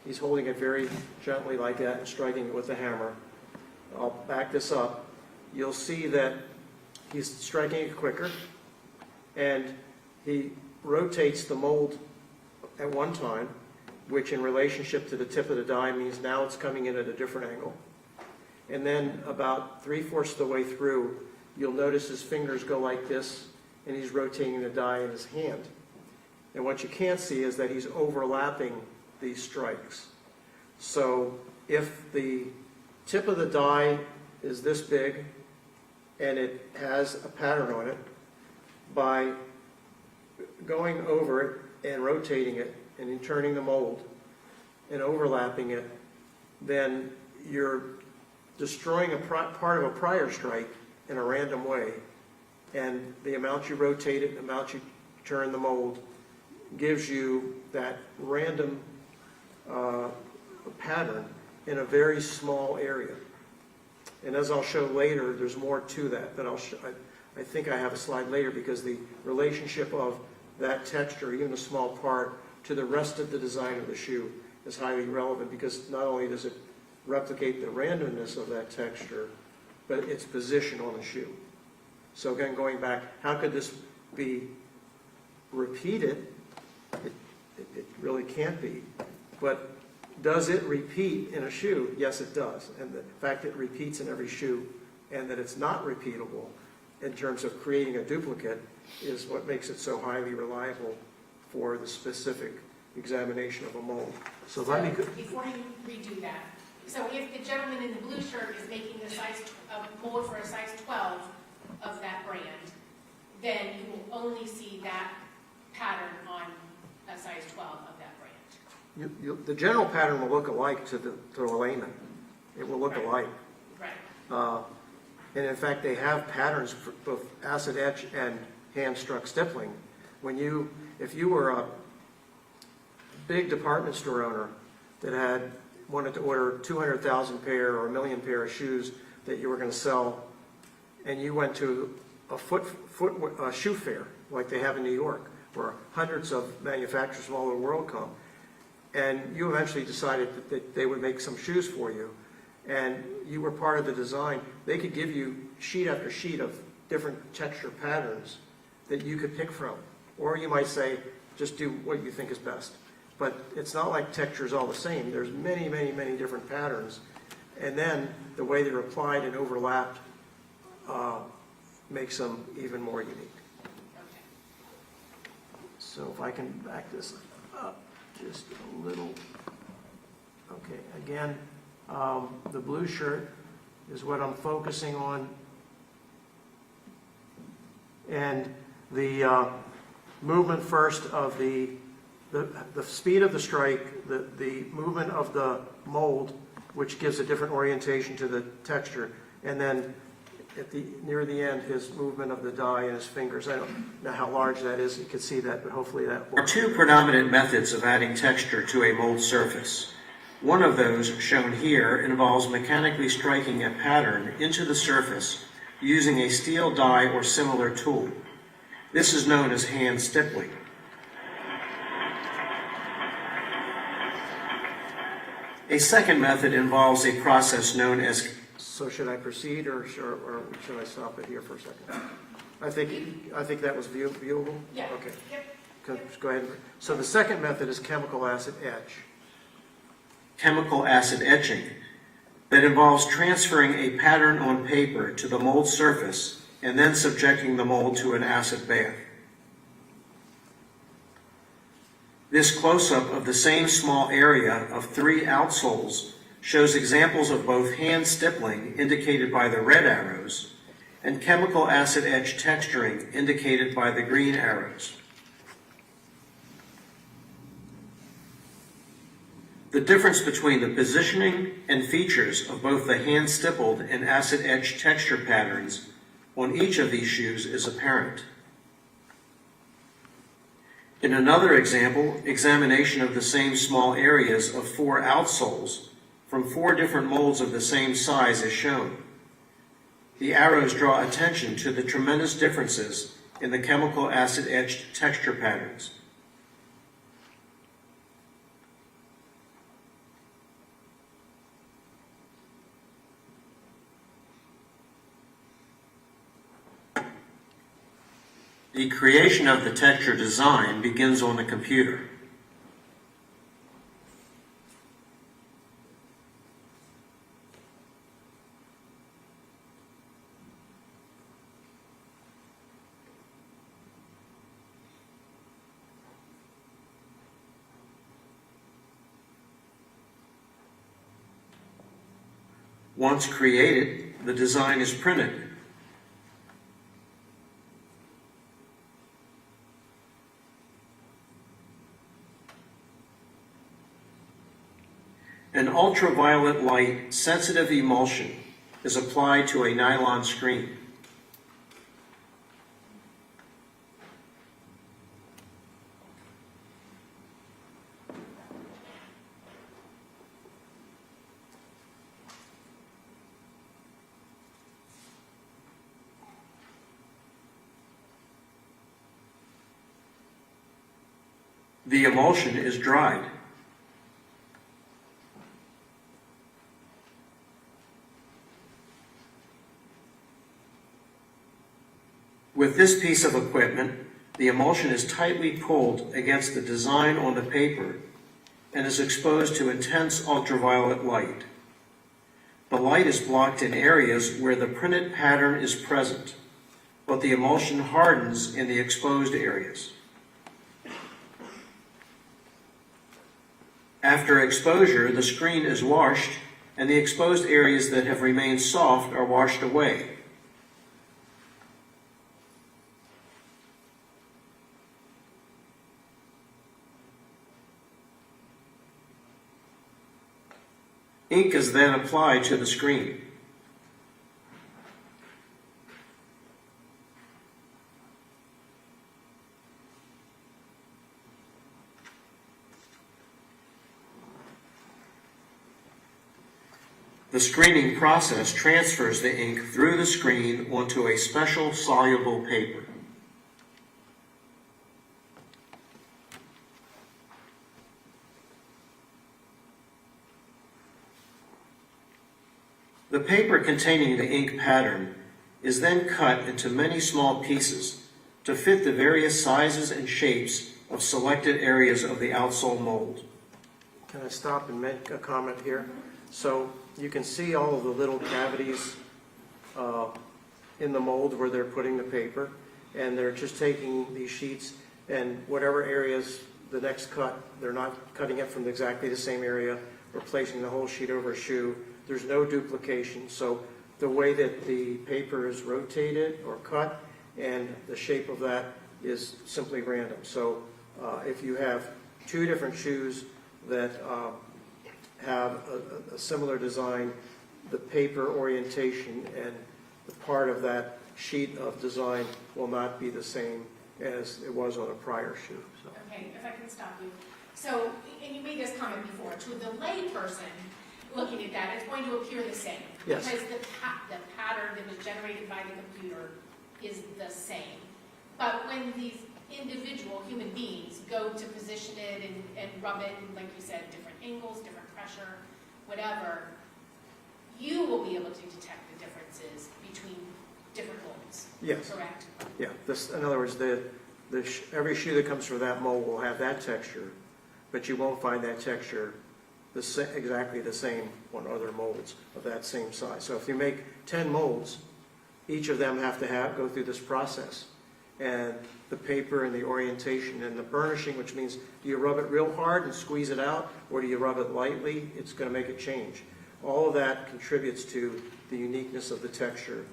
he's holding it very gently like that and striking it with the hammer. I'll back this up. You'll see that he's striking it quicker, and he rotates the mold at one time, which in relationship to the tip of the die means now it's coming in at a different angle. And then about 3/4 of the way through, you'll notice his fingers go like this, and he's rotating the die in his hand. And what you can't see is that he's overlapping these strikes. So if the tip of the die is this big, and it has a pattern on it, by going over it and rotating it and turning the mold and overlapping it, then you're destroying a part of a prior strike in a random way, and the amount you rotate it, the amount you turn the mold, gives you that random pattern in a very small area. And as I'll show later, there's more to that, but I think I have a slide later, because the relationship of that texture, even a small part, to the rest of the design of the shoe is highly relevant, because not only does it replicate the randomness of that texture, but its position on the shoe. So again, going back, how could this be repeated? It really can't be. But does it repeat in a shoe? Yes, it does. And the fact it repeats in every shoe, and that it's not repeatable in terms of creating a duplicate, is what makes it so highly reliable for the specific examination of a mold. So let me, Before you redo that, so if the gentleman in the blue shirt is making a mold for a size 12 of that brand, then you will only see that pattern on a size 12 of that brand. the general pattern will look alike to a layman. It will look Right. alike. Right. And in fact, they have patterns for both acid etch and hand-struck stippling. If you were a big department store owner that wanted to order 200,000 pair or 1 million pair of shoes that you were going to sell, and you went to a shoe fair like they have in New York, where hundreds of manufacturers from all over the world come, and you eventually decided that they would make some shoes for you, and you were part of the design, they could give you sheet after sheet of different texture patterns that you could pick from. Or you might say, just do what you think is best. But it's not like texture is all the same. There's many, many, many different patterns. And then the way they're applied and overlapped makes them even more unique. Okay. So if I can back this up just a little. Okay, again, the blue shirt is what I'm focusing on. And the movement first of the speed of the strike, the movement of the mold, which gives a different orientation to the texture, and then near the end, his movement of the die in his fingers. I don't know how large that is. You can see that, but hopefully that will. There are two predominant methods of adding texture to a mold surface. One of those, shown here, involves mechanically striking a pattern into the surface using a steel die or similar tool. This is known as hand stippling. A second method involves a process known as... So should I proceed, or should I stop it here for a second? I think that was viewable? Yeah. Okay. Yep. Go ahead. So the second method is chemical acid etch. chemical acid etching that involves transferring a pattern on paper to the mold surface and then subjecting the mold to an acid bath. This close-up of the same small area of 3 outsoles shows examples of both hand stippling, indicated by the red arrows, and chemical acid etch texturing, indicated by the green arrows. The difference between the positioning and features of both the hand stippled and acid etched texture patterns on each of these shoes is apparent. In another example, examination of the same small areas of 4 outsoles from 4 different molds of the same size is shown. The arrows draw attention to the tremendous differences in the chemical acid etched texture patterns. The creation of the texture design begins on the computer. Once created, the design is printed. An ultraviolet light sensitive emulsion is applied to a nylon screen. The emulsion is dried. With this piece of equipment, the emulsion is tightly pulled against the design on the paper and is exposed to intense ultraviolet light. The light is blocked in areas where the printed pattern is present, but the emulsion hardens in the exposed areas. After exposure, the screen is washed, and the exposed areas that have remained soft are washed away. Ink is then applied to the screen. The screening process transfers the ink through the screen onto a special soluble paper. The paper containing the ink pattern is then cut into many small pieces to fit the various sizes and shapes of selected areas of the outsole mold. Can I stop and make a comment here? So you can see all of the little cavities in the mold where they're putting the paper, and they're just taking these sheets and whatever areas the next cut, they're not cutting it from exactly the same area or placing the whole sheet over a shoe. There's no duplication. So the way that the paper is rotated or cut and the shape of that is simply random. So if you have two different shoes that have a similar design, the paper orientation and the part of that sheet of design will not be the same as it was on a prior shoe. So. Okay, if I can stop you. So, and you made this comment before, to the lay person looking at that, it's going to appear the same. Yes. Because the pattern that was generated by the computer is the same. But when these individual human beings go to position it and rub it, and like you said, different angles, different pressure, whatever, you will be able to detect the differences between different molds. Yes. Correct? Yeah. This, in other words, every shoe that comes from that mold will have that texture, but you won't find that texture exactly the same on other molds of that same size. So if you make 10 molds, each of them have to go through this process. And the paper and the orientation and the burnishing, which means do you rub it real hard and squeeze it out, or do you rub it lightly? It's going to make it change. All of that contributes to the uniqueness of the texture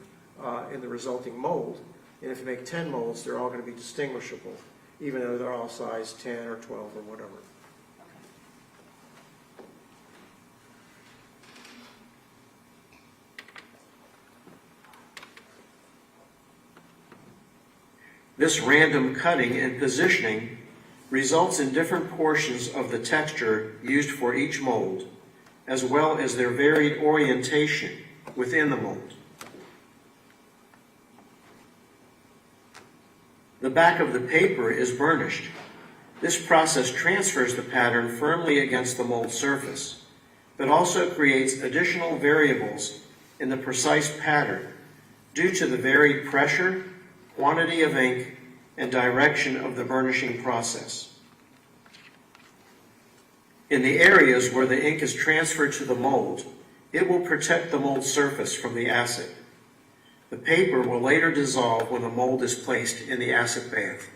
in the resulting mold. And if you make 10 molds, they're all going to be distinguishable, even though they're all size 10 or 12 or whatever. This random cutting and positioning results in different portions of the texture used for each mold, as well as their varied orientation within the mold. The back of the paper is burnished. This process transfers the pattern firmly against the mold surface, but also creates additional variables in the precise pattern due to the varied pressure, quantity of ink, and direction of the burnishing process. In the areas where the ink is transferred to the mold, it will protect the mold surface from the acid. The paper will later dissolve when the mold is placed in the acid bath.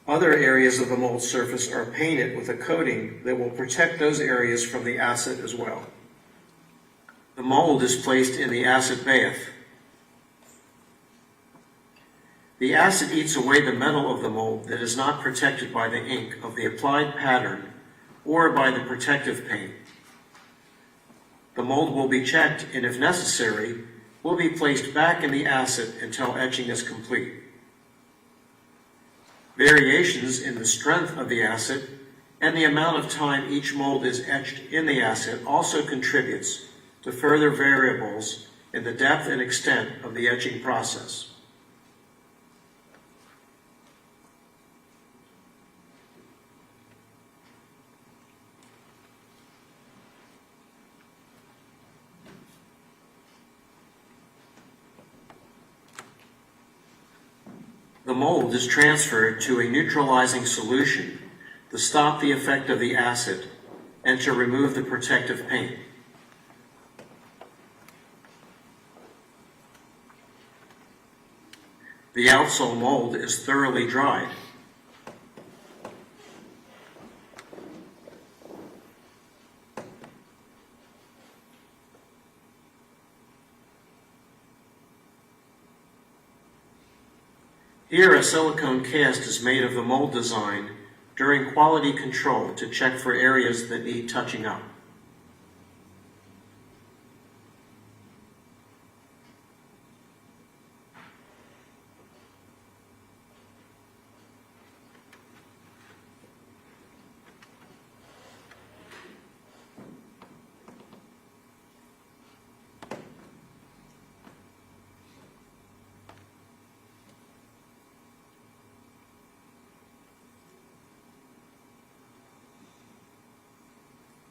Other areas of the mold surface are painted with a coating that will protect those areas from the acid as well. The mold is placed in the acid bath. The acid eats away the metal of the mold that is not protected by the ink of the applied pattern or by the protective paint. The mold will be checked and, if necessary, will be placed back in the acid until etching is complete. Variations in the strength of the acid and the amount of time each mold is etched in the acid also contributes to further variables in the depth and extent of the etching process. mold is transferred to a neutralizing solution to stop the effect of the acid and to remove the protective paint. The outsole mold is thoroughly dried. Here, a silicone cast is made of the mold design during quality control to check for areas that need touching up.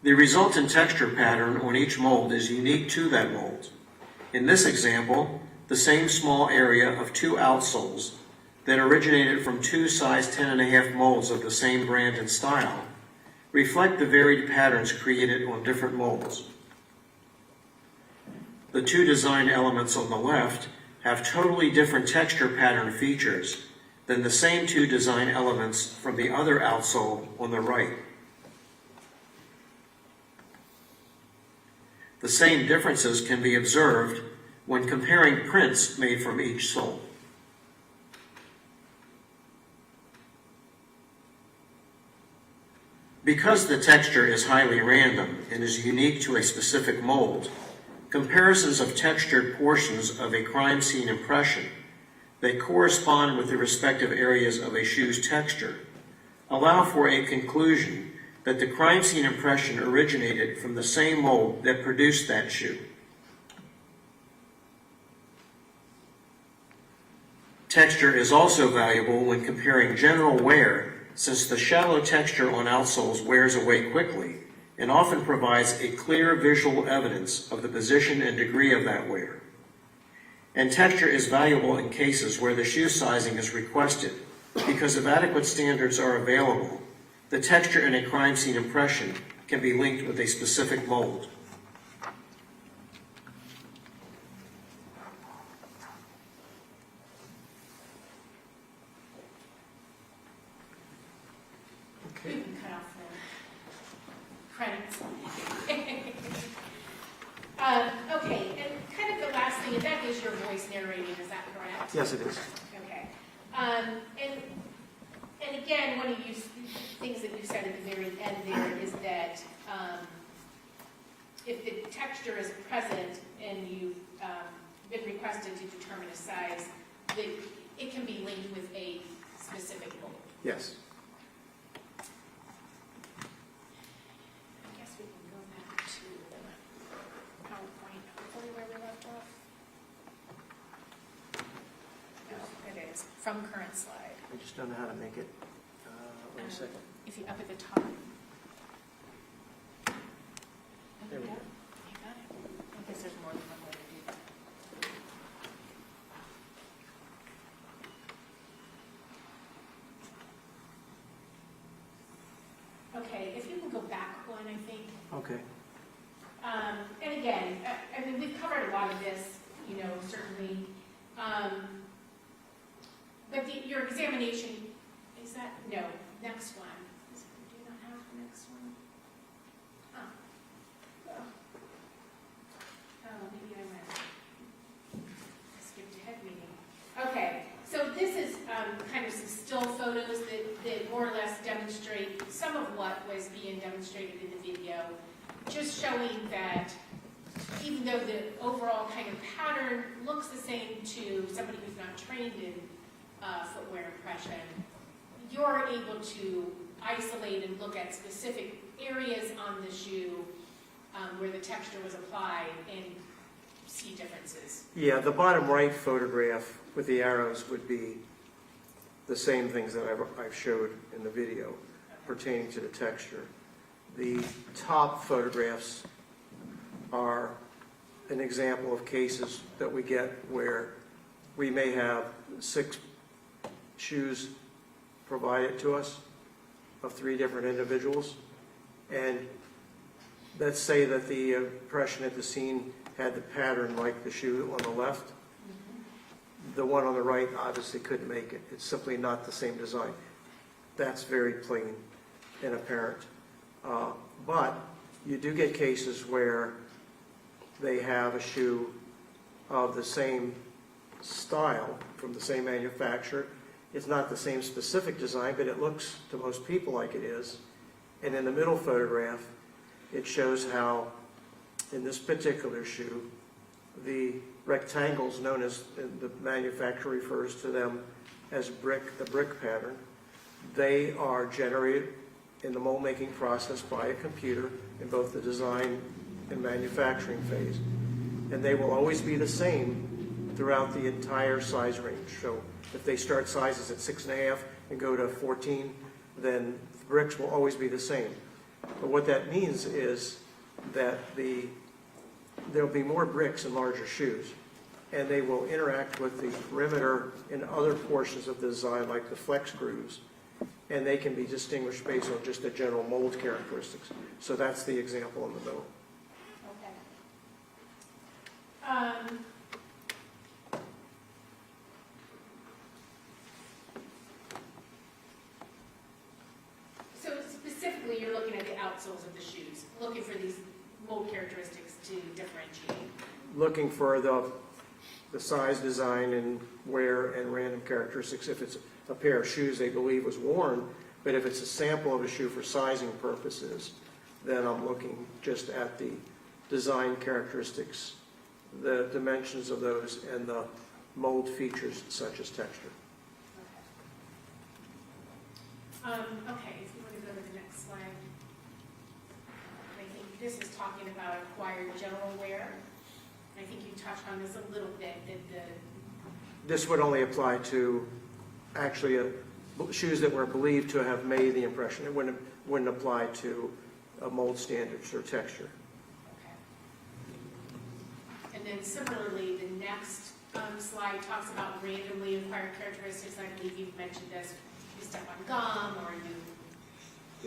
The resultant texture pattern on each mold is unique to that mold. In this example, the same small area of two outsoles that originated from two size 10.5 molds of the same brand and style reflect the varied patterns created on different molds. The two design elements on the left have totally different texture pattern features than the same two design elements from the other outsole on the right. The same differences can be observed when comparing prints made from each sole. Because the texture is highly random and is unique to a specific mold, comparisons of textured portions of a crime scene impression that correspond with the respective areas of a shoe's texture allow for a conclusion that the crime scene impression originated from the same mold that produced that shoe. Texture is also valuable when comparing general wear, since the shallow texture on outsoles wears away quickly and often provides a clear visual evidence of the position and degree of that wear. And texture is valuable in cases where the shoe sizing is requested because if adequate standards are available, the texture in a crime scene impression can be linked with a specific mold. We can cut off the credits. Okay, and kind of the last thing, and that is your voice narrating, is that correct? Yes, it is. Okay. And again, one of you things that you said at the very end there is that if the texture is present and you've been requested to determine a size, that it can be linked with a specific mold. Yes. I guess we can go back to the PowerPoint, hopefully where we left off. No, it is, from current slide. I just don't know how to make it. Wait a second. If you up at the top. There we go. You got it. I guess there's more than one way to do that. Okay, if you can go back one, I think. Okay. And again, I mean, we've covered a lot of this, you know, certainly. But your examination, is that, no, next one. Do you not have the next one? Oh, maybe I went. I skipped ahead meeting. Okay, so this is kind of some still photos that more or less demonstrate some of what was being demonstrated in the video, just showing that even though the overall kind of pattern looks the same to somebody who's not trained in footwear impression, you're able to isolate and look at specific areas on the shoe where the texture was applied and see differences. Yeah, the bottom right photograph with the arrows would be the same things that I've showed in the video pertaining to the texture. The top photographs are an example of cases that we get where we may have 6 shoes provided to us of 3 different individuals. And let's say that the impression at the scene had the pattern like the shoe on the left. The one on the right obviously couldn't make it. It's simply not the same design. That's very plain and apparent. But you do get cases where they have a shoe of the same style from the same manufacturer. It's not the same specific design, but it looks to most people like it is. And in the middle photograph, it shows how, in this particular shoe, the rectangles known as, the manufacturer refers to them as brick, the brick pattern. They are generated in the mold making process by a computer in both the design and manufacturing phase. And they will always be the same throughout the entire size range. So if they start sizes at 6.5 and go to 14, then the bricks will always be the same. But what that means is that there'll be more bricks in larger shoes, and they will interact with the perimeter and other portions of the design, like the flex grooves, and they can be distinguished based on just the general mold characteristics. So that's the example in the middle. Okay. So specifically, you're looking at the outsoles of the shoes, looking for these mold characteristics to differentiate. Looking for the size, design, and wear and random characteristics. If it's a pair of shoes they believe was worn, but if it's a sample of a shoe for sizing purposes, then I'm looking just at the design characteristics, the dimensions of those, and the mold features such as texture. Okay, if you want to go to the next slide. I think this is talking about acquired general wear. I think you touched on this a little bit, that This would only apply to actually shoes that were believed to have made the impression. It wouldn't apply to mold standards or texture. okay. And then similarly, the next slide talks about randomly acquired characteristics. I believe you've mentioned this. You step on gum, or you...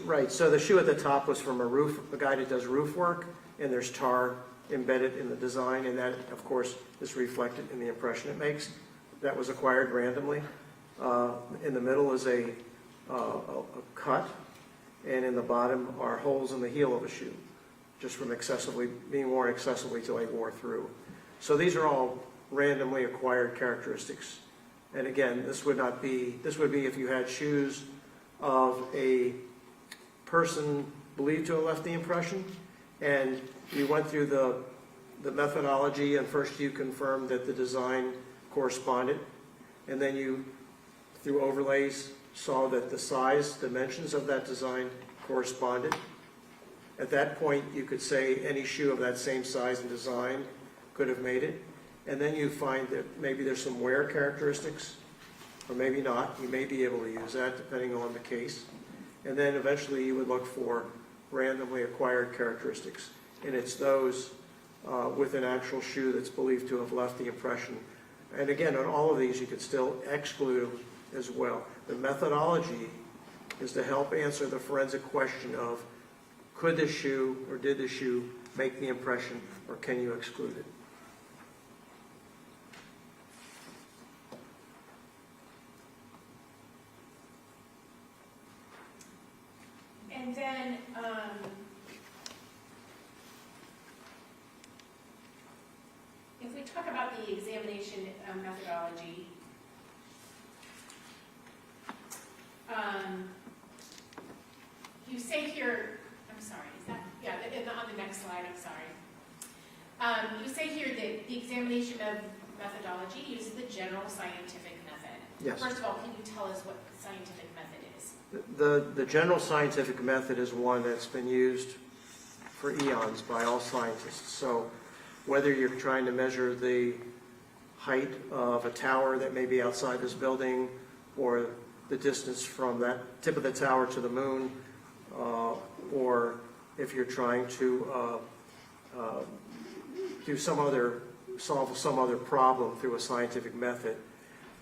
Right, so the shoe at the top was from a guy that does roof work, and there's tar embedded in the design, and that, of course, is reflected in the impression it makes. That was acquired randomly. In the middle is a cut, and in the bottom are holes in the heel of a shoe, just from being worn excessively till they wore through. So these are all randomly acquired characteristics. And again, this would be if you had shoes of a person believed to have left the impression, and you went through the methodology, and first you confirmed that the design corresponded, and then you, through overlays, saw that the size, dimensions of that design corresponded. At that point, you could say any shoe of that same size and design could have made it. And then you find that maybe there's some wear characteristics, or maybe not. You may be able to use that depending on the case. And then eventually you would look for randomly acquired characteristics. And it's those with an actual shoe that's believed to have left the impression. And again, on all of these, you could still exclude as well. The methodology is to help answer the forensic question of, could the shoe or did the shoe make the impression, or can you exclude it? And then, if we talk about the examination methodology, you say here, I'm sorry, is that, yeah, on the next slide, I'm sorry. You say here that the examination of methodology uses the general scientific method. Yes. First of all, can you tell us what the scientific method is? The general scientific method is one that's been used for eons by all scientists. So whether you're trying to measure the height of a tower that may be outside this building, or the distance from that tip of the tower to the moon, or if you're trying to solve some other problem through a scientific method,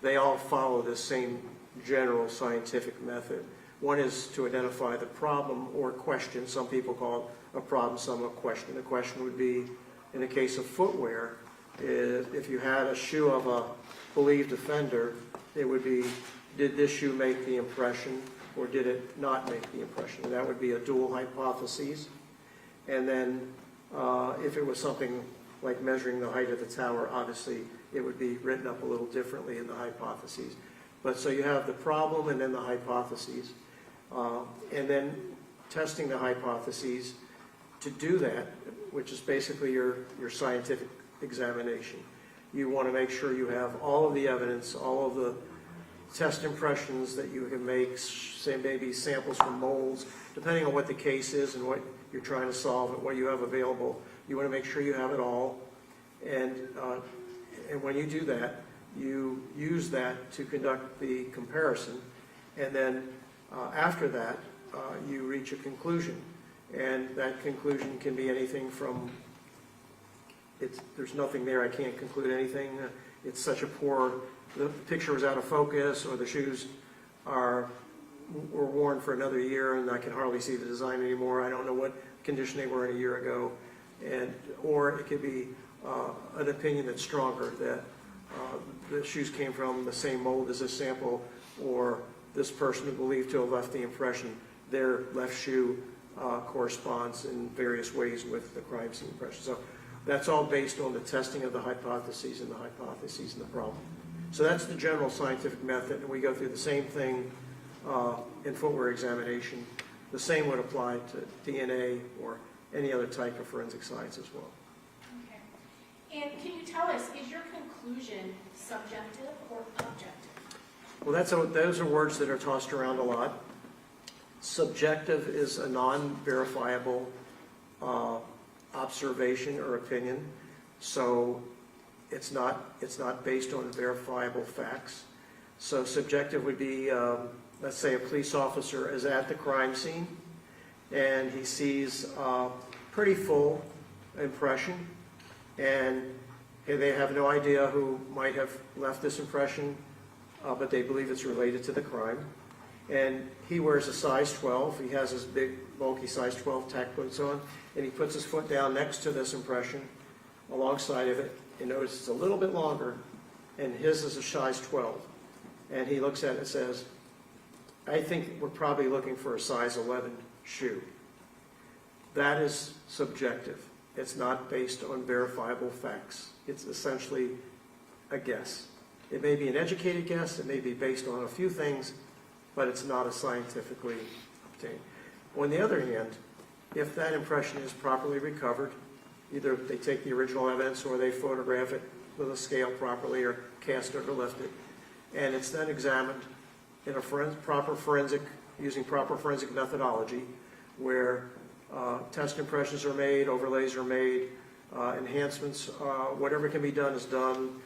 they all follow this same general scientific method. One is to identify the problem or question. Some people call it a problem, some a question. The question would be, in the case of footwear, is if you had a shoe of a believed offender, it would be, did this shoe make the impression or did it not make the impression? And that would be a dual hypothesis. And then if it was something like measuring the height of the tower, obviously it would be written up a little differently in the hypotheses. But so you have the problem and then the hypotheses. And then testing the hypotheses. To do that, which is basically your scientific examination, you want to make sure you have all of the evidence, all of the test impressions that you can make, say maybe samples from molds, depending on what the case is and what you're trying to solve and what you have available. You want to make sure you have it all. And when you do that, you use that to conduct the comparison. And then after that, you reach a conclusion. And that conclusion can be anything from, there's nothing there, I can't conclude anything. It's such a poor, the picture was out of focus, or the shoes were worn for another year and I can hardly see the design anymore. I don't know what condition they were in a year ago. Or it could be an opinion that's stronger, that the shoes came from the same mold as this sample, or this person who believed to have left the impression, their left shoe corresponds in various ways with the crime scene impression. So that's all based on the testing of the hypotheses and the problem. So that's the general scientific method, and we go through the same thing in footwear examination. The same would apply to DNA or any other type of forensic science as well. Okay. And can you tell us, is your conclusion subjective or objective? Well, those are words that are tossed around a lot. Subjective is a non-verifiable observation or opinion, so it's not based on verifiable facts. So subjective would be, let's say a police officer is at the crime scene and he sees a pretty full impression, and they have no idea who might have left this impression, but they believe it's related to the crime. And he wears a size 12. He has his big, bulky size 12 tack boots on, and he puts his foot down next to this impression, alongside of it, and notice it's a little bit longer, and his is a size 12. And he looks at it and says, I think we're probably looking for a size 11 shoe. That is subjective. It's not based on verifiable facts. It's essentially a guess. It may be an educated guess, it may be based on a few things, but it's not a scientifically obtained. On the other hand, if that impression is properly recovered, either they take the original evidence or they photograph it with a scale properly or cast it or lift it, and it's then examined in a using proper forensic methodology, where test impressions are made, overlays are made, enhancements, whatever can be done is done.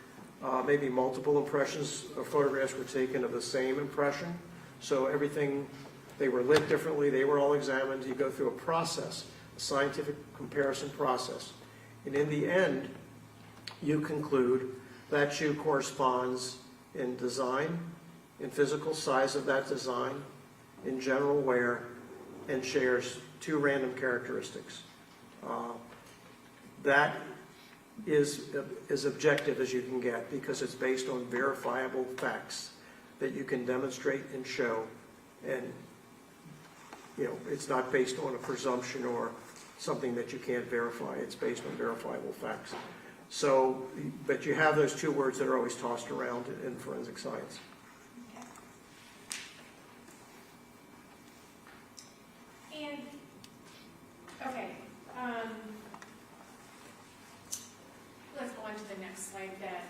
Maybe multiple impressions or photographs were taken of the same impression. So everything, they were lit differently, they were all examined. You go through a process, a scientific comparison process. And in the end, you conclude that shoe corresponds in design, in physical size of that design, in general wear, and shares two random characteristics. That is as objective as you can get, because it's based on verifiable facts that you can demonstrate and show, and it's not based on a presumption or something that you can't verify. It's based on verifiable facts. So, but you have those two words that are always tossed around in forensic science. Let's go on to the next slide then.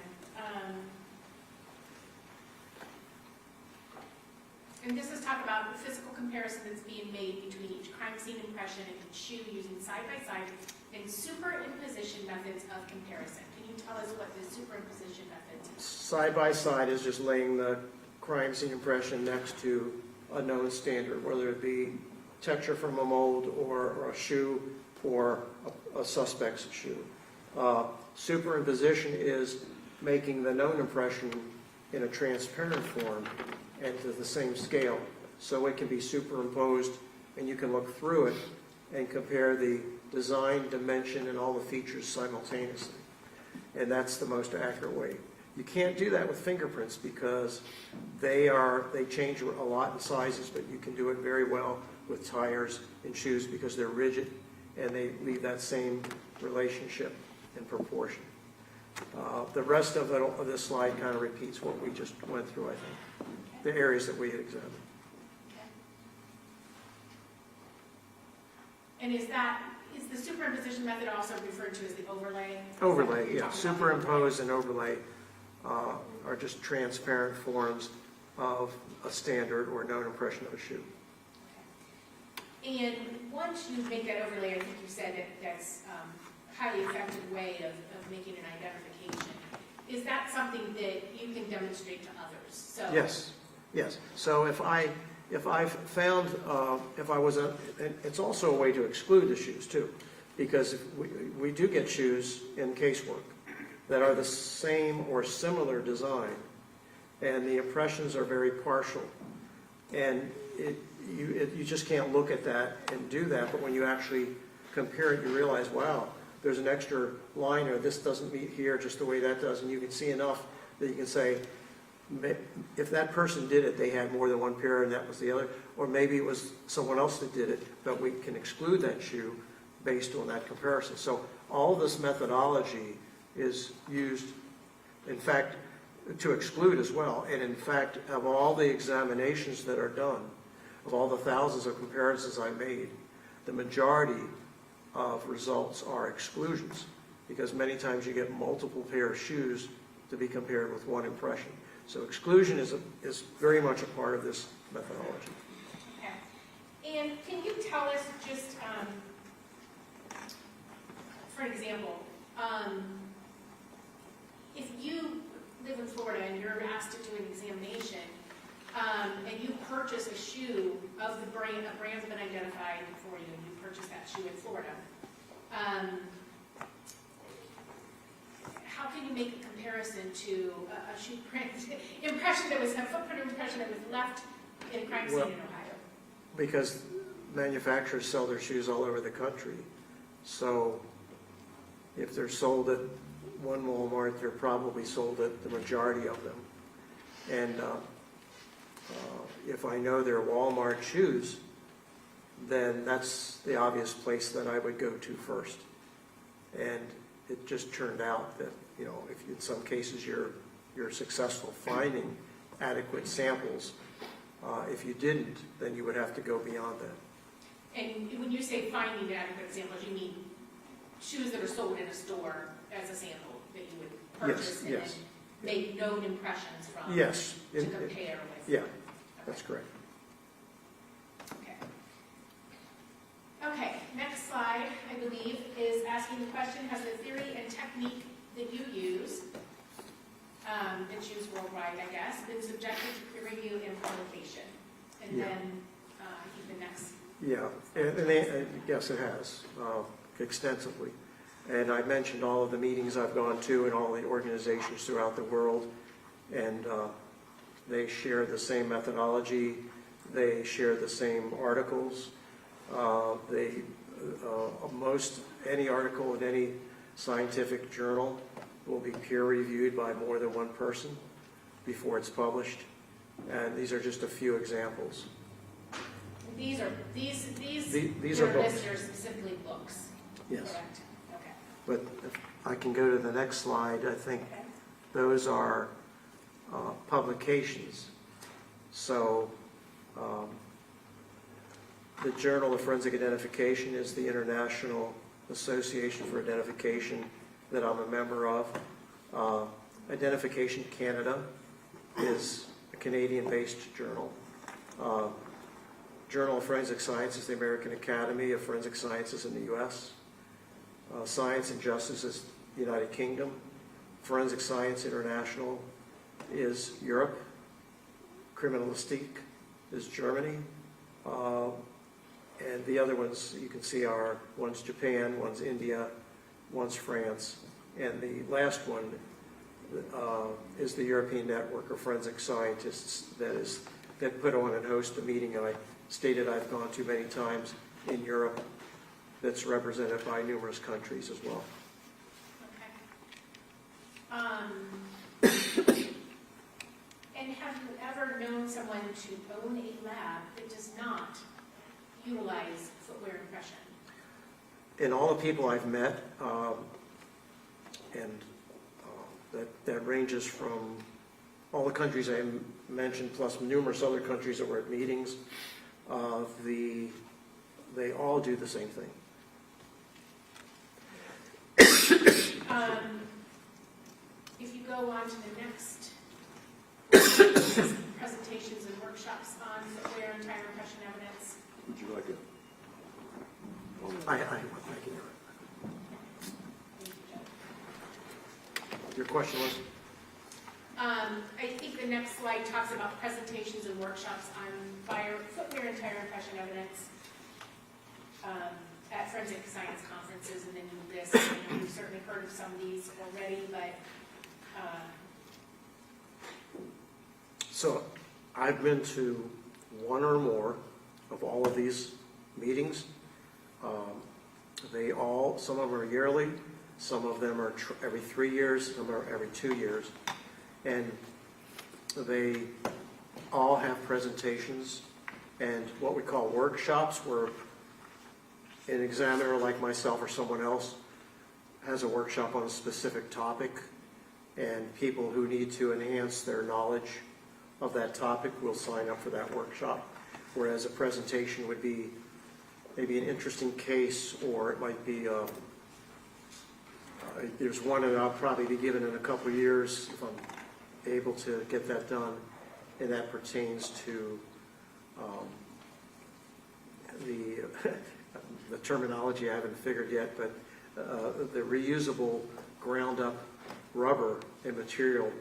And this is talk about the physical comparison that's being made between each crime scene impression and each shoe using side-by-side and superimposition methods of comparison. Can you tell us what the superimposition methods are? Side-by-side is just laying the crime scene impression next to a known standard, whether it be texture from a mold or a shoe or a suspect's shoe. Superimposition is making the known impression in a transparent form and to the same scale, so it can be superimposed and you can look through it and compare the design, dimension, and all the features simultaneously. And that's the most accurate way. You can't do that with fingerprints because they change a lot in sizes, but you can do it very well with tires and shoes because they're rigid and they leave that same relationship and proportion. The rest of this slide kind of repeats what we just went through, I think, the areas that we had examined. And is the superimposition method also referred to as the overlay? Overlay, yeah. Superimpose and overlay are just transparent forms of a standard or known impression of a shoe. And once you make that overlay, I think you said that that's a highly effective way of making an identification. Is that something that you can demonstrate to others? So Yes. So if I found, it's also a way to exclude the shoes too, because we do get shoes in casework that are the same or similar design, and the impressions are very partial, and you just can't look at that and do that, but when you actually compare it, you realize, wow, there's an extra line, or this doesn't meet here just the way that does, and you can see enough that you can say, if that person did it, they had more than one pair and that was the other, or maybe it was someone else that did it, but we can exclude that shoe based on that comparison. So all this methodology is used, in fact, to exclude as well. And in fact, of all the examinations that are done, of all the thousands of comparisons I made, the majority of results are exclusions, because many times you get multiple pair of shoes to be compared with one impression. So exclusion is very much a part of this methodology. Okay. And can you tell us just, for example, if you live in Florida and you're asked to do an examination, and you purchase a shoe of the brand, a brand's been identified for you, and you purchase that shoe in Florida, how can you make a comparison to a shoe print impression that was, a footprint impression that was left in a crime scene in Ohio? Because manufacturers sell their shoes all over the country. So if they're sold at one Walmart, they're probably sold at the majority of them. And if I know they're Walmart shoes, then that's the obvious place that I would go to first. And it just turned out that, you know, if in some cases you're successful finding adequate samples, if you didn't, then you would have to go beyond that. And when you say finding adequate samples, you mean shoes that are sold in a store as a sample that you would purchase and then make known impressions from to compare with? Yeah, that's correct. Okay, next slide, I believe, is asking the question, has the theory and technique that you use, that's used worldwide, I guess, been subjected to peer review and publication? And then, I think the next. Yeah, yes, it has, extensively. And I mentioned all of the meetings I've gone to and all the organizations throughout the world, and they share the same methodology, they share the same articles. Any article in any scientific journal will be peer reviewed by more than one person before it's published, and these are just a few examples. These are books. They're specifically books. Yes. Correct. Okay. But if I can go to the next slide, I think those are publications. So the Journal of Forensic Identification is the International Association for Identification that I'm a member of. Identification Canada is a Canadian-based journal. Journal of Forensic Science is the American Academy of Forensic Sciences in the U.S. Science and Justice is the United Kingdom. Forensic Science International is Europe. Criminalistique is Germany. And the other ones you can see are, one's Japan, one's India, one's France, and the last one is the European Network of Forensic Scientists that put on and host a meeting I stated I've gone to many times in Europe that's represented by numerous countries as well. Okay. And have you ever known someone to own a lab that does not utilize footwear impression? In all the people I've met, that ranges from all the countries I mentioned, plus numerous other countries that were at meetings, they all do the same thing. If you go on to the next presentations and workshops on footwear and tire impression evidence. Would you like it? I thank you. Your question was? I think the next slide talks about presentations and workshops on footwear and tire impression evidence at forensic science conferences, and then you list, you've certainly heard of some of these already, but So I've been to one or more of all of these meetings. Some of them are yearly, some of them are every 3 years, some are every 2 years. And they all have presentations and what we call workshops, where an examiner like myself or someone else has a workshop on a specific topic, and people who need to enhance their knowledge of that topic will sign up for that workshop. Whereas a presentation would be maybe an interesting case, or it might be, there's one that I'll probably be given in a couple of years if I'm able to get that done, and that pertains to the terminology I haven't figured yet, but the reusable ground up rubber and material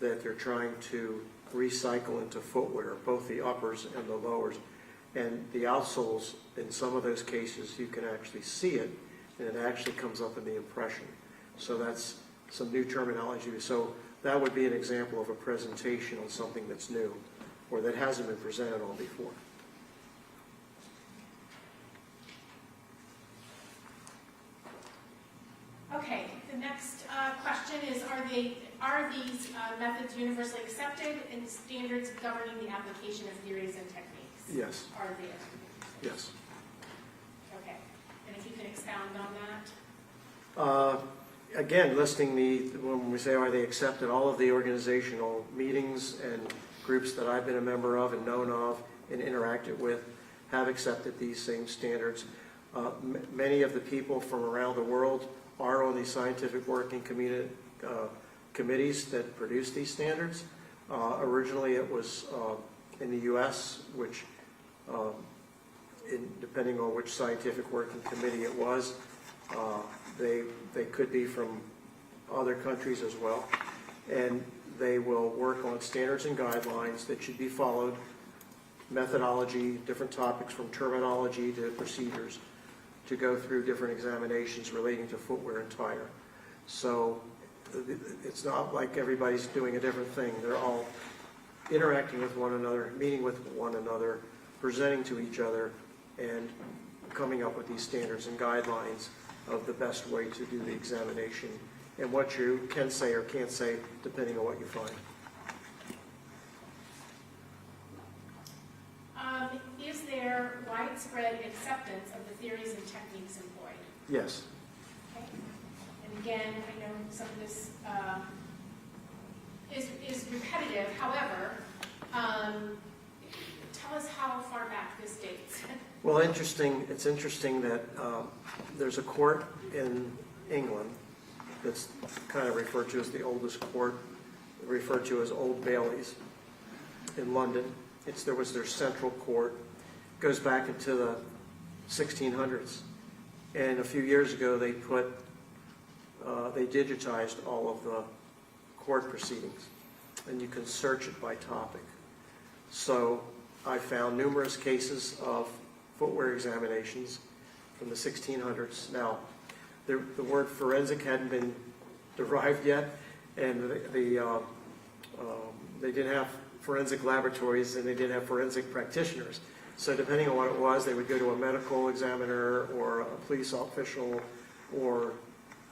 that they're trying to recycle into footwear, both the uppers and the lowers. And the outsoles, in some of those cases, you can actually see it, and it actually comes up in the impression. So that's some new terminology. So that would be an example of a presentation on something that's new, or that hasn't been presented on before. okay, the next question is, are these methods universally accepted and standards governing the application of theories and techniques? Yes. Are they? Yes. Okay, and if you can expound on that? Again, listing when we say are they accepted, all of the organizational meetings and groups that I've been a member of and known of and interacted with have accepted these same standards. Many of the people from around the world are on the scientific working committees that produce these standards. Originally it was in the U.S., which, depending on which scientific working committee it was, they could be from other countries as well. And they will work on standards and guidelines that should be followed, methodology, different topics from terminology to procedures, to go through different examinations relating to footwear and tire. So it's not like everybody's doing a different thing. They're all interacting with one another, meeting with one another, presenting to each other, and coming up with these standards and guidelines of the best way to do the examination and what you can say or can't say depending on what you find. Is there widespread acceptance of the theories and techniques employed? Yes. Okay. And again, I know some of this is repetitive. However, tell us how far back this dates. Well, it's interesting that there's a court in England that's kind of referred to as the oldest court, referred to as Old Bailey's in London. There was their central court. It goes back into the 1600s. And a few years ago they digitized all of the court proceedings, and you can search it by topic. So I found numerous cases of footwear examinations from the 1600s. Now, the word forensic hadn't been derived yet, And they didn't have forensic laboratories, and they didn't have forensic practitioners. So depending on what it was, they would go to a medical examiner or a police official, or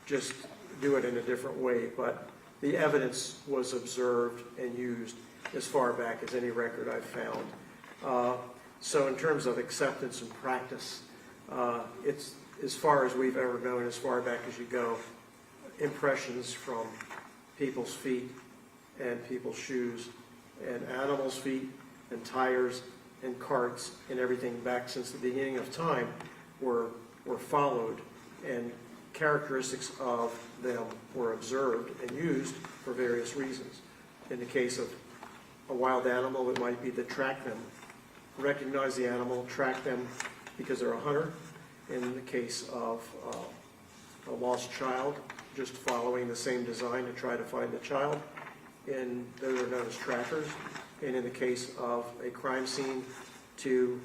just do it in a different way. But the evidence was observed and used as far back as any record I've found. So in terms of acceptance and practice, it's as far as we've ever known, as far back as you go, impressions from people's feet and people's shoes and animals' feet and tires and carts and everything back since the beginning of time were followed, and characteristics of them were observed and used for various reasons. In the case of a wild animal, it might be to track them, recognize the animal, track them because they're a hunter. In the case of a lost child, just following the same design to try to find the child, and those are known as trackers. And in the case of a crime scene, to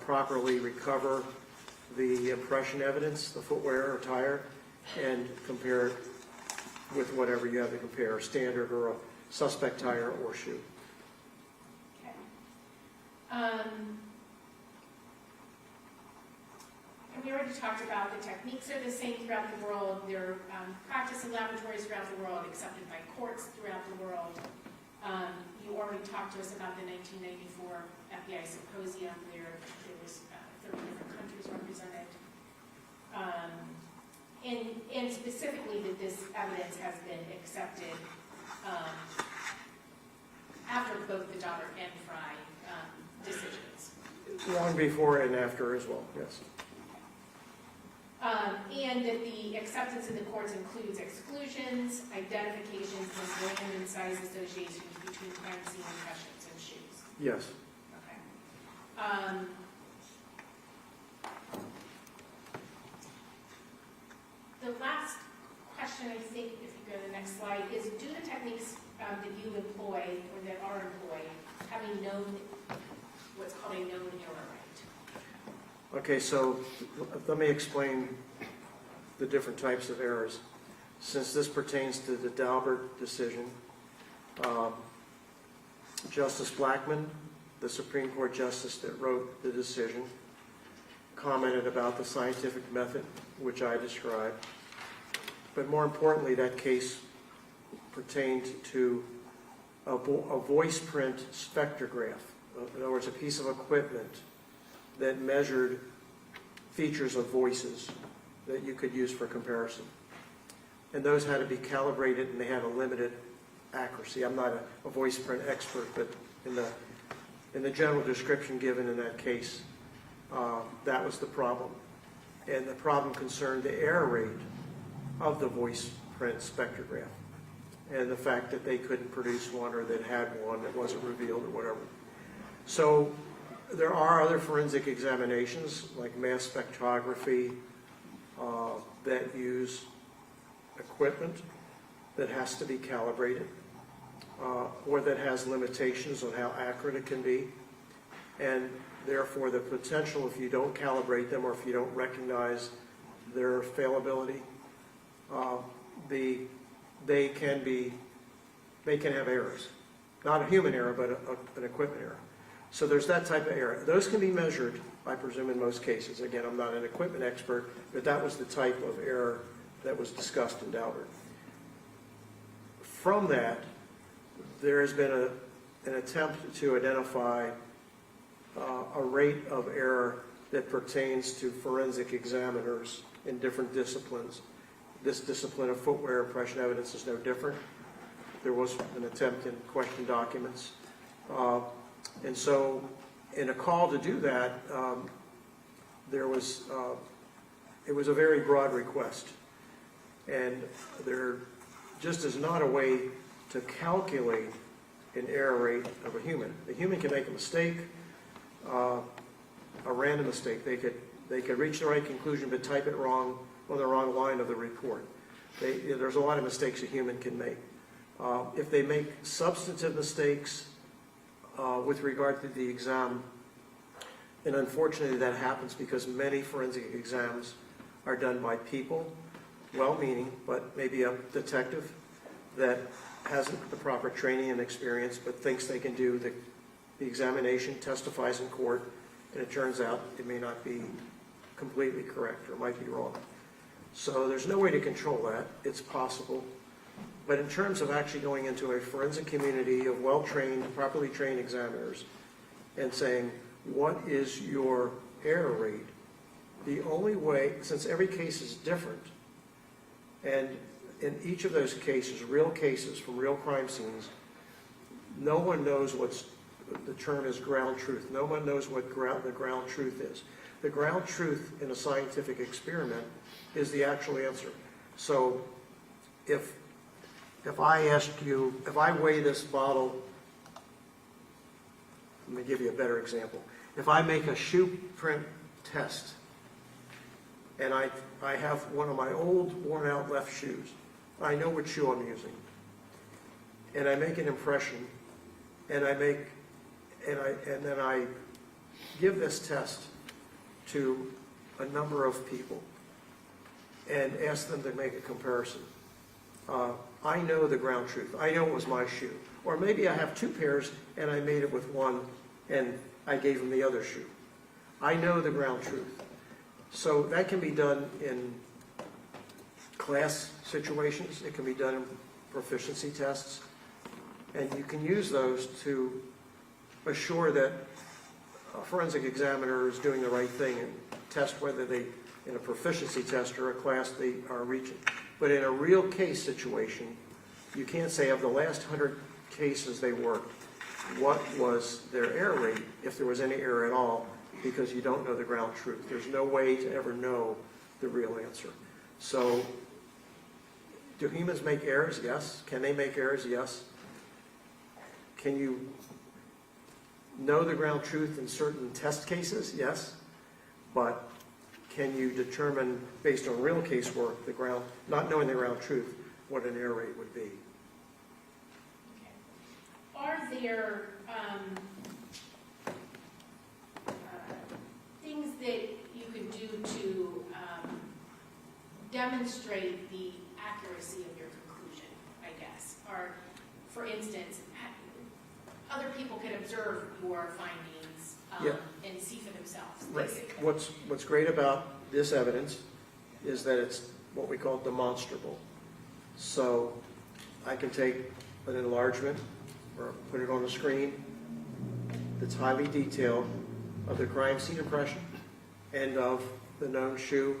properly recover the impression evidence, the footwear or tire, and compare it with whatever you have to compare, a standard or a suspect tire or shoe. Okay. And we already talked about the techniques are the same throughout the world. They're practiced in laboratories throughout the world, accepted by courts throughout the world. You already talked to us about the 1994 FBI Symposium, where there was 30 different countries represented. And specifically that this evidence has been accepted after both the Daughter and Fry decisions. Long before and after as well, yes. And that the acceptance in the courts includes exclusions, identifications, and brand and size associations between crime scene impressions and shoes. Yes. Okay. The last question, I think, if you go to the next slide, is do the techniques that you employ or that are employed have a known, what's called a known error rate? Okay, so let me explain the different types of errors. Since this pertains to the Daubert decision, Justice Blackmun, the Supreme Court Justice that wrote the decision, commented about the scientific method, which I described. But more importantly, that case pertained to a voice print spectrograph. In other words, a piece of equipment that measured features of voices that you could use for comparison. And those had to be calibrated, and they had a limited accuracy. I'm not a voice print expert, but in the general description given in that case, that was the problem. And the problem concerned the error rate of the voice print spectrograph, and the fact that they couldn't produce one, or that had one that wasn't revealed or whatever. So there are other forensic examinations, like mass spectrography, that use equipment that has to be calibrated, or that has limitations on how accurate it can be. And therefore, the potential, if you don't calibrate them or if you don't recognize their fallibility, they can have errors. Not a human error, but an equipment error. So there's that type of error. Those can be measured, I presume, in most cases. Again, I'm not an equipment expert, but that was the type of error that was discussed in Daubert. From that, there has been an attempt to identify a rate of error that pertains to forensic examiners in different disciplines. This discipline of footwear impression evidence is no different. There was an attempt in question documents. And so in a call to do that, it was a very broad request. And there just is not a way to calculate an error rate of a human. A human can make a mistake, a random mistake. They could reach the right conclusion but type it wrong on the wrong line of the report. There's a lot of mistakes a human can make. If they make substantive mistakes with regard to the exam, and unfortunately that happens because many forensic exams are done by people, well-meaning, but maybe a detective that hasn't the proper training and experience, but thinks they can do the examination, testifies in court, and it turns out it may not be completely correct or might be wrong. So there's no way to control that. It's possible. But in terms of actually going into a forensic community of well-trained, properly trained examiners and saying, what is your error rate? The only way, since every case is different, and in each of those cases, real cases from real crime scenes, no one knows what's, the term is ground truth. No one knows what the ground truth is. The ground truth in a scientific experiment is the actual answer. So if I asked you, if I weigh this bottle, let me give you a better example. If I make a Shoeprint test, and I have one of my old worn out left shoes, I know which shoe I'm using, and I make an impression, and then I give this test to a number of people and ask them to make a comparison. I know the ground truth. I know it was my shoe. Or maybe I have two pairs and I made it with one and I gave them the other shoe. I know the ground truth. So that can be done in class situations. It can be done in proficiency tests. And you can use those to assure that a forensic examiner is doing the right thing and test whether they, in a proficiency test or a class, they are reaching. But in a real case situation, you can't say of the last 100 cases they worked, what was their error rate, if there was any error at all, because you don't know the ground truth. There's no way to ever know the real answer. So, do humans make errors? Yes. Can they make errors? Yes. Can you know the ground truth in certain test cases? Yes. But can you determine, based on real case work, the ground, not knowing the ground truth, what an error rate would be? Okay. Are there things that you can do to demonstrate the accuracy of your conclusion, I guess? Or, for instance, other people can observe your findings and see for themselves, basically. Right. What's great about this evidence is that it's what we call demonstrable. So I can take an enlargement or put it on the screen that's highly detailed of the crime scene impression and of the known shoe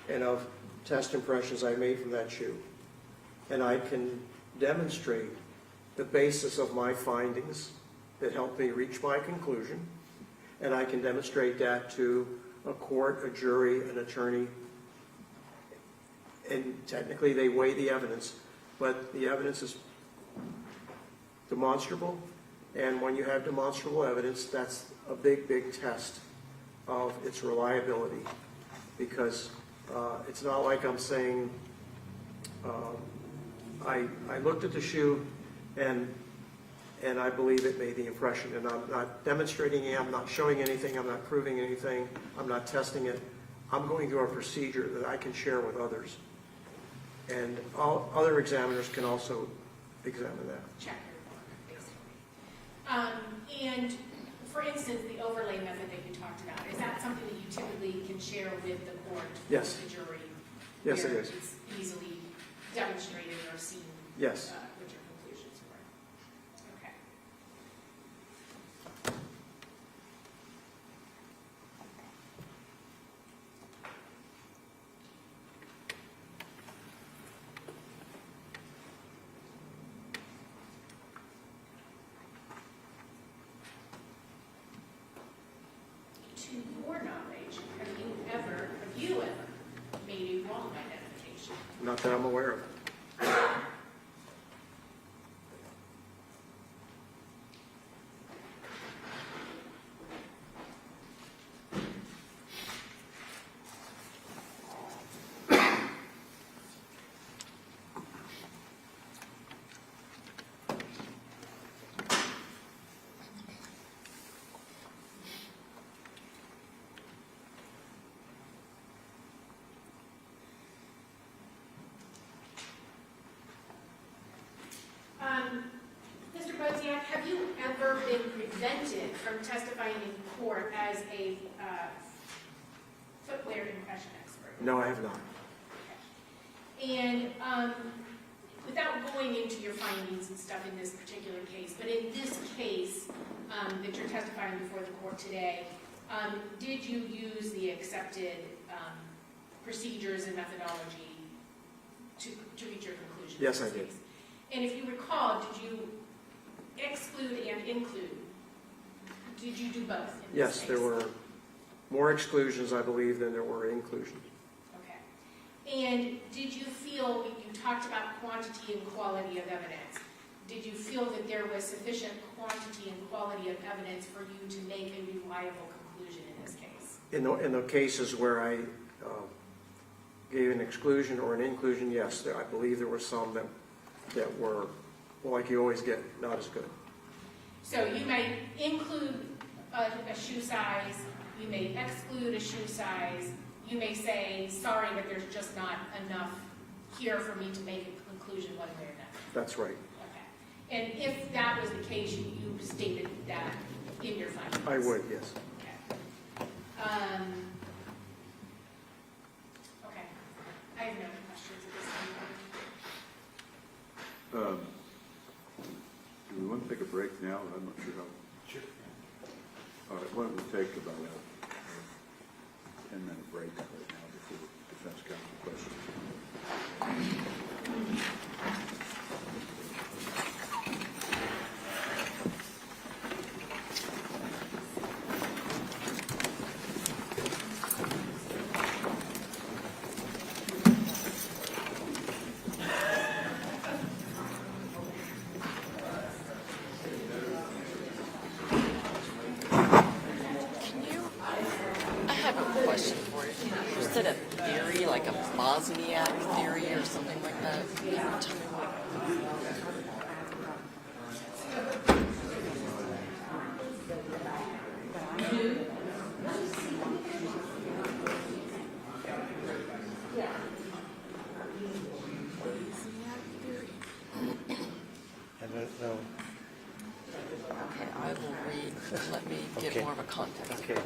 and of test impressions I made from that shoe. And I can demonstrate the basis of my findings that helped me reach my conclusion, and I can demonstrate that to a court, a jury, an attorney, and technically they weigh the evidence, but the evidence is demonstrable, and when you have demonstrable evidence, that's a big, big test of its reliability, because it's not like I'm saying, I looked at the shoe and I believe it made the impression, and I'm not demonstrating it, I'm not showing anything, I'm not proving anything, I'm not testing it. I'm going through a procedure that I can share with others. And all other examiners can also examine that. Check your work, basically. And for instance, the overlay method that you talked about, is that something that you typically can share with the court, Yes. with the jury? Yes, it where is. It's easily demonstrated or seen Yes. what your conclusions were. Okay. To your knowledge, have you ever made a wrong identification? Not that I'm aware of. been prevented from testifying in court as a footwear impression expert? No, I have not. And without going into your findings and stuff in this particular case, but in this case that you're testifying before the court today, did you use the accepted procedures and methodology to reach your conclusion? Yes, I did. And if you recall, did you exclude and include? Did you do both in this Yes, case? there were more exclusions, I believe, than there were inclusions. Okay. And did you feel, you talked about quantity and quality of evidence, did you feel that there was sufficient quantity and quality of evidence for you to make a reliable conclusion in this case? In the cases where I gave an exclusion or an inclusion, yes, I believe there were some that were, well, like you always get, not as good. So you may include a shoe size, you may exclude a shoe size, you may say, sorry, but there's just not enough here for me to make a conclusion one way or another. That's right. Okay. And if that was the case, you stated that in your findings? I would, yes. Okay. Okay. I have no questions at this time. Do we want to take a break now? I'm not sure how. Sure. All right, why don't we take about a 10-minute break right now before defense counsel questions. I have a question for you. You said a theory, like a Bodziak theory or something like that. Tell me what. I don't know. Okay, I will read. Let me get Okay. more of a context. Okay.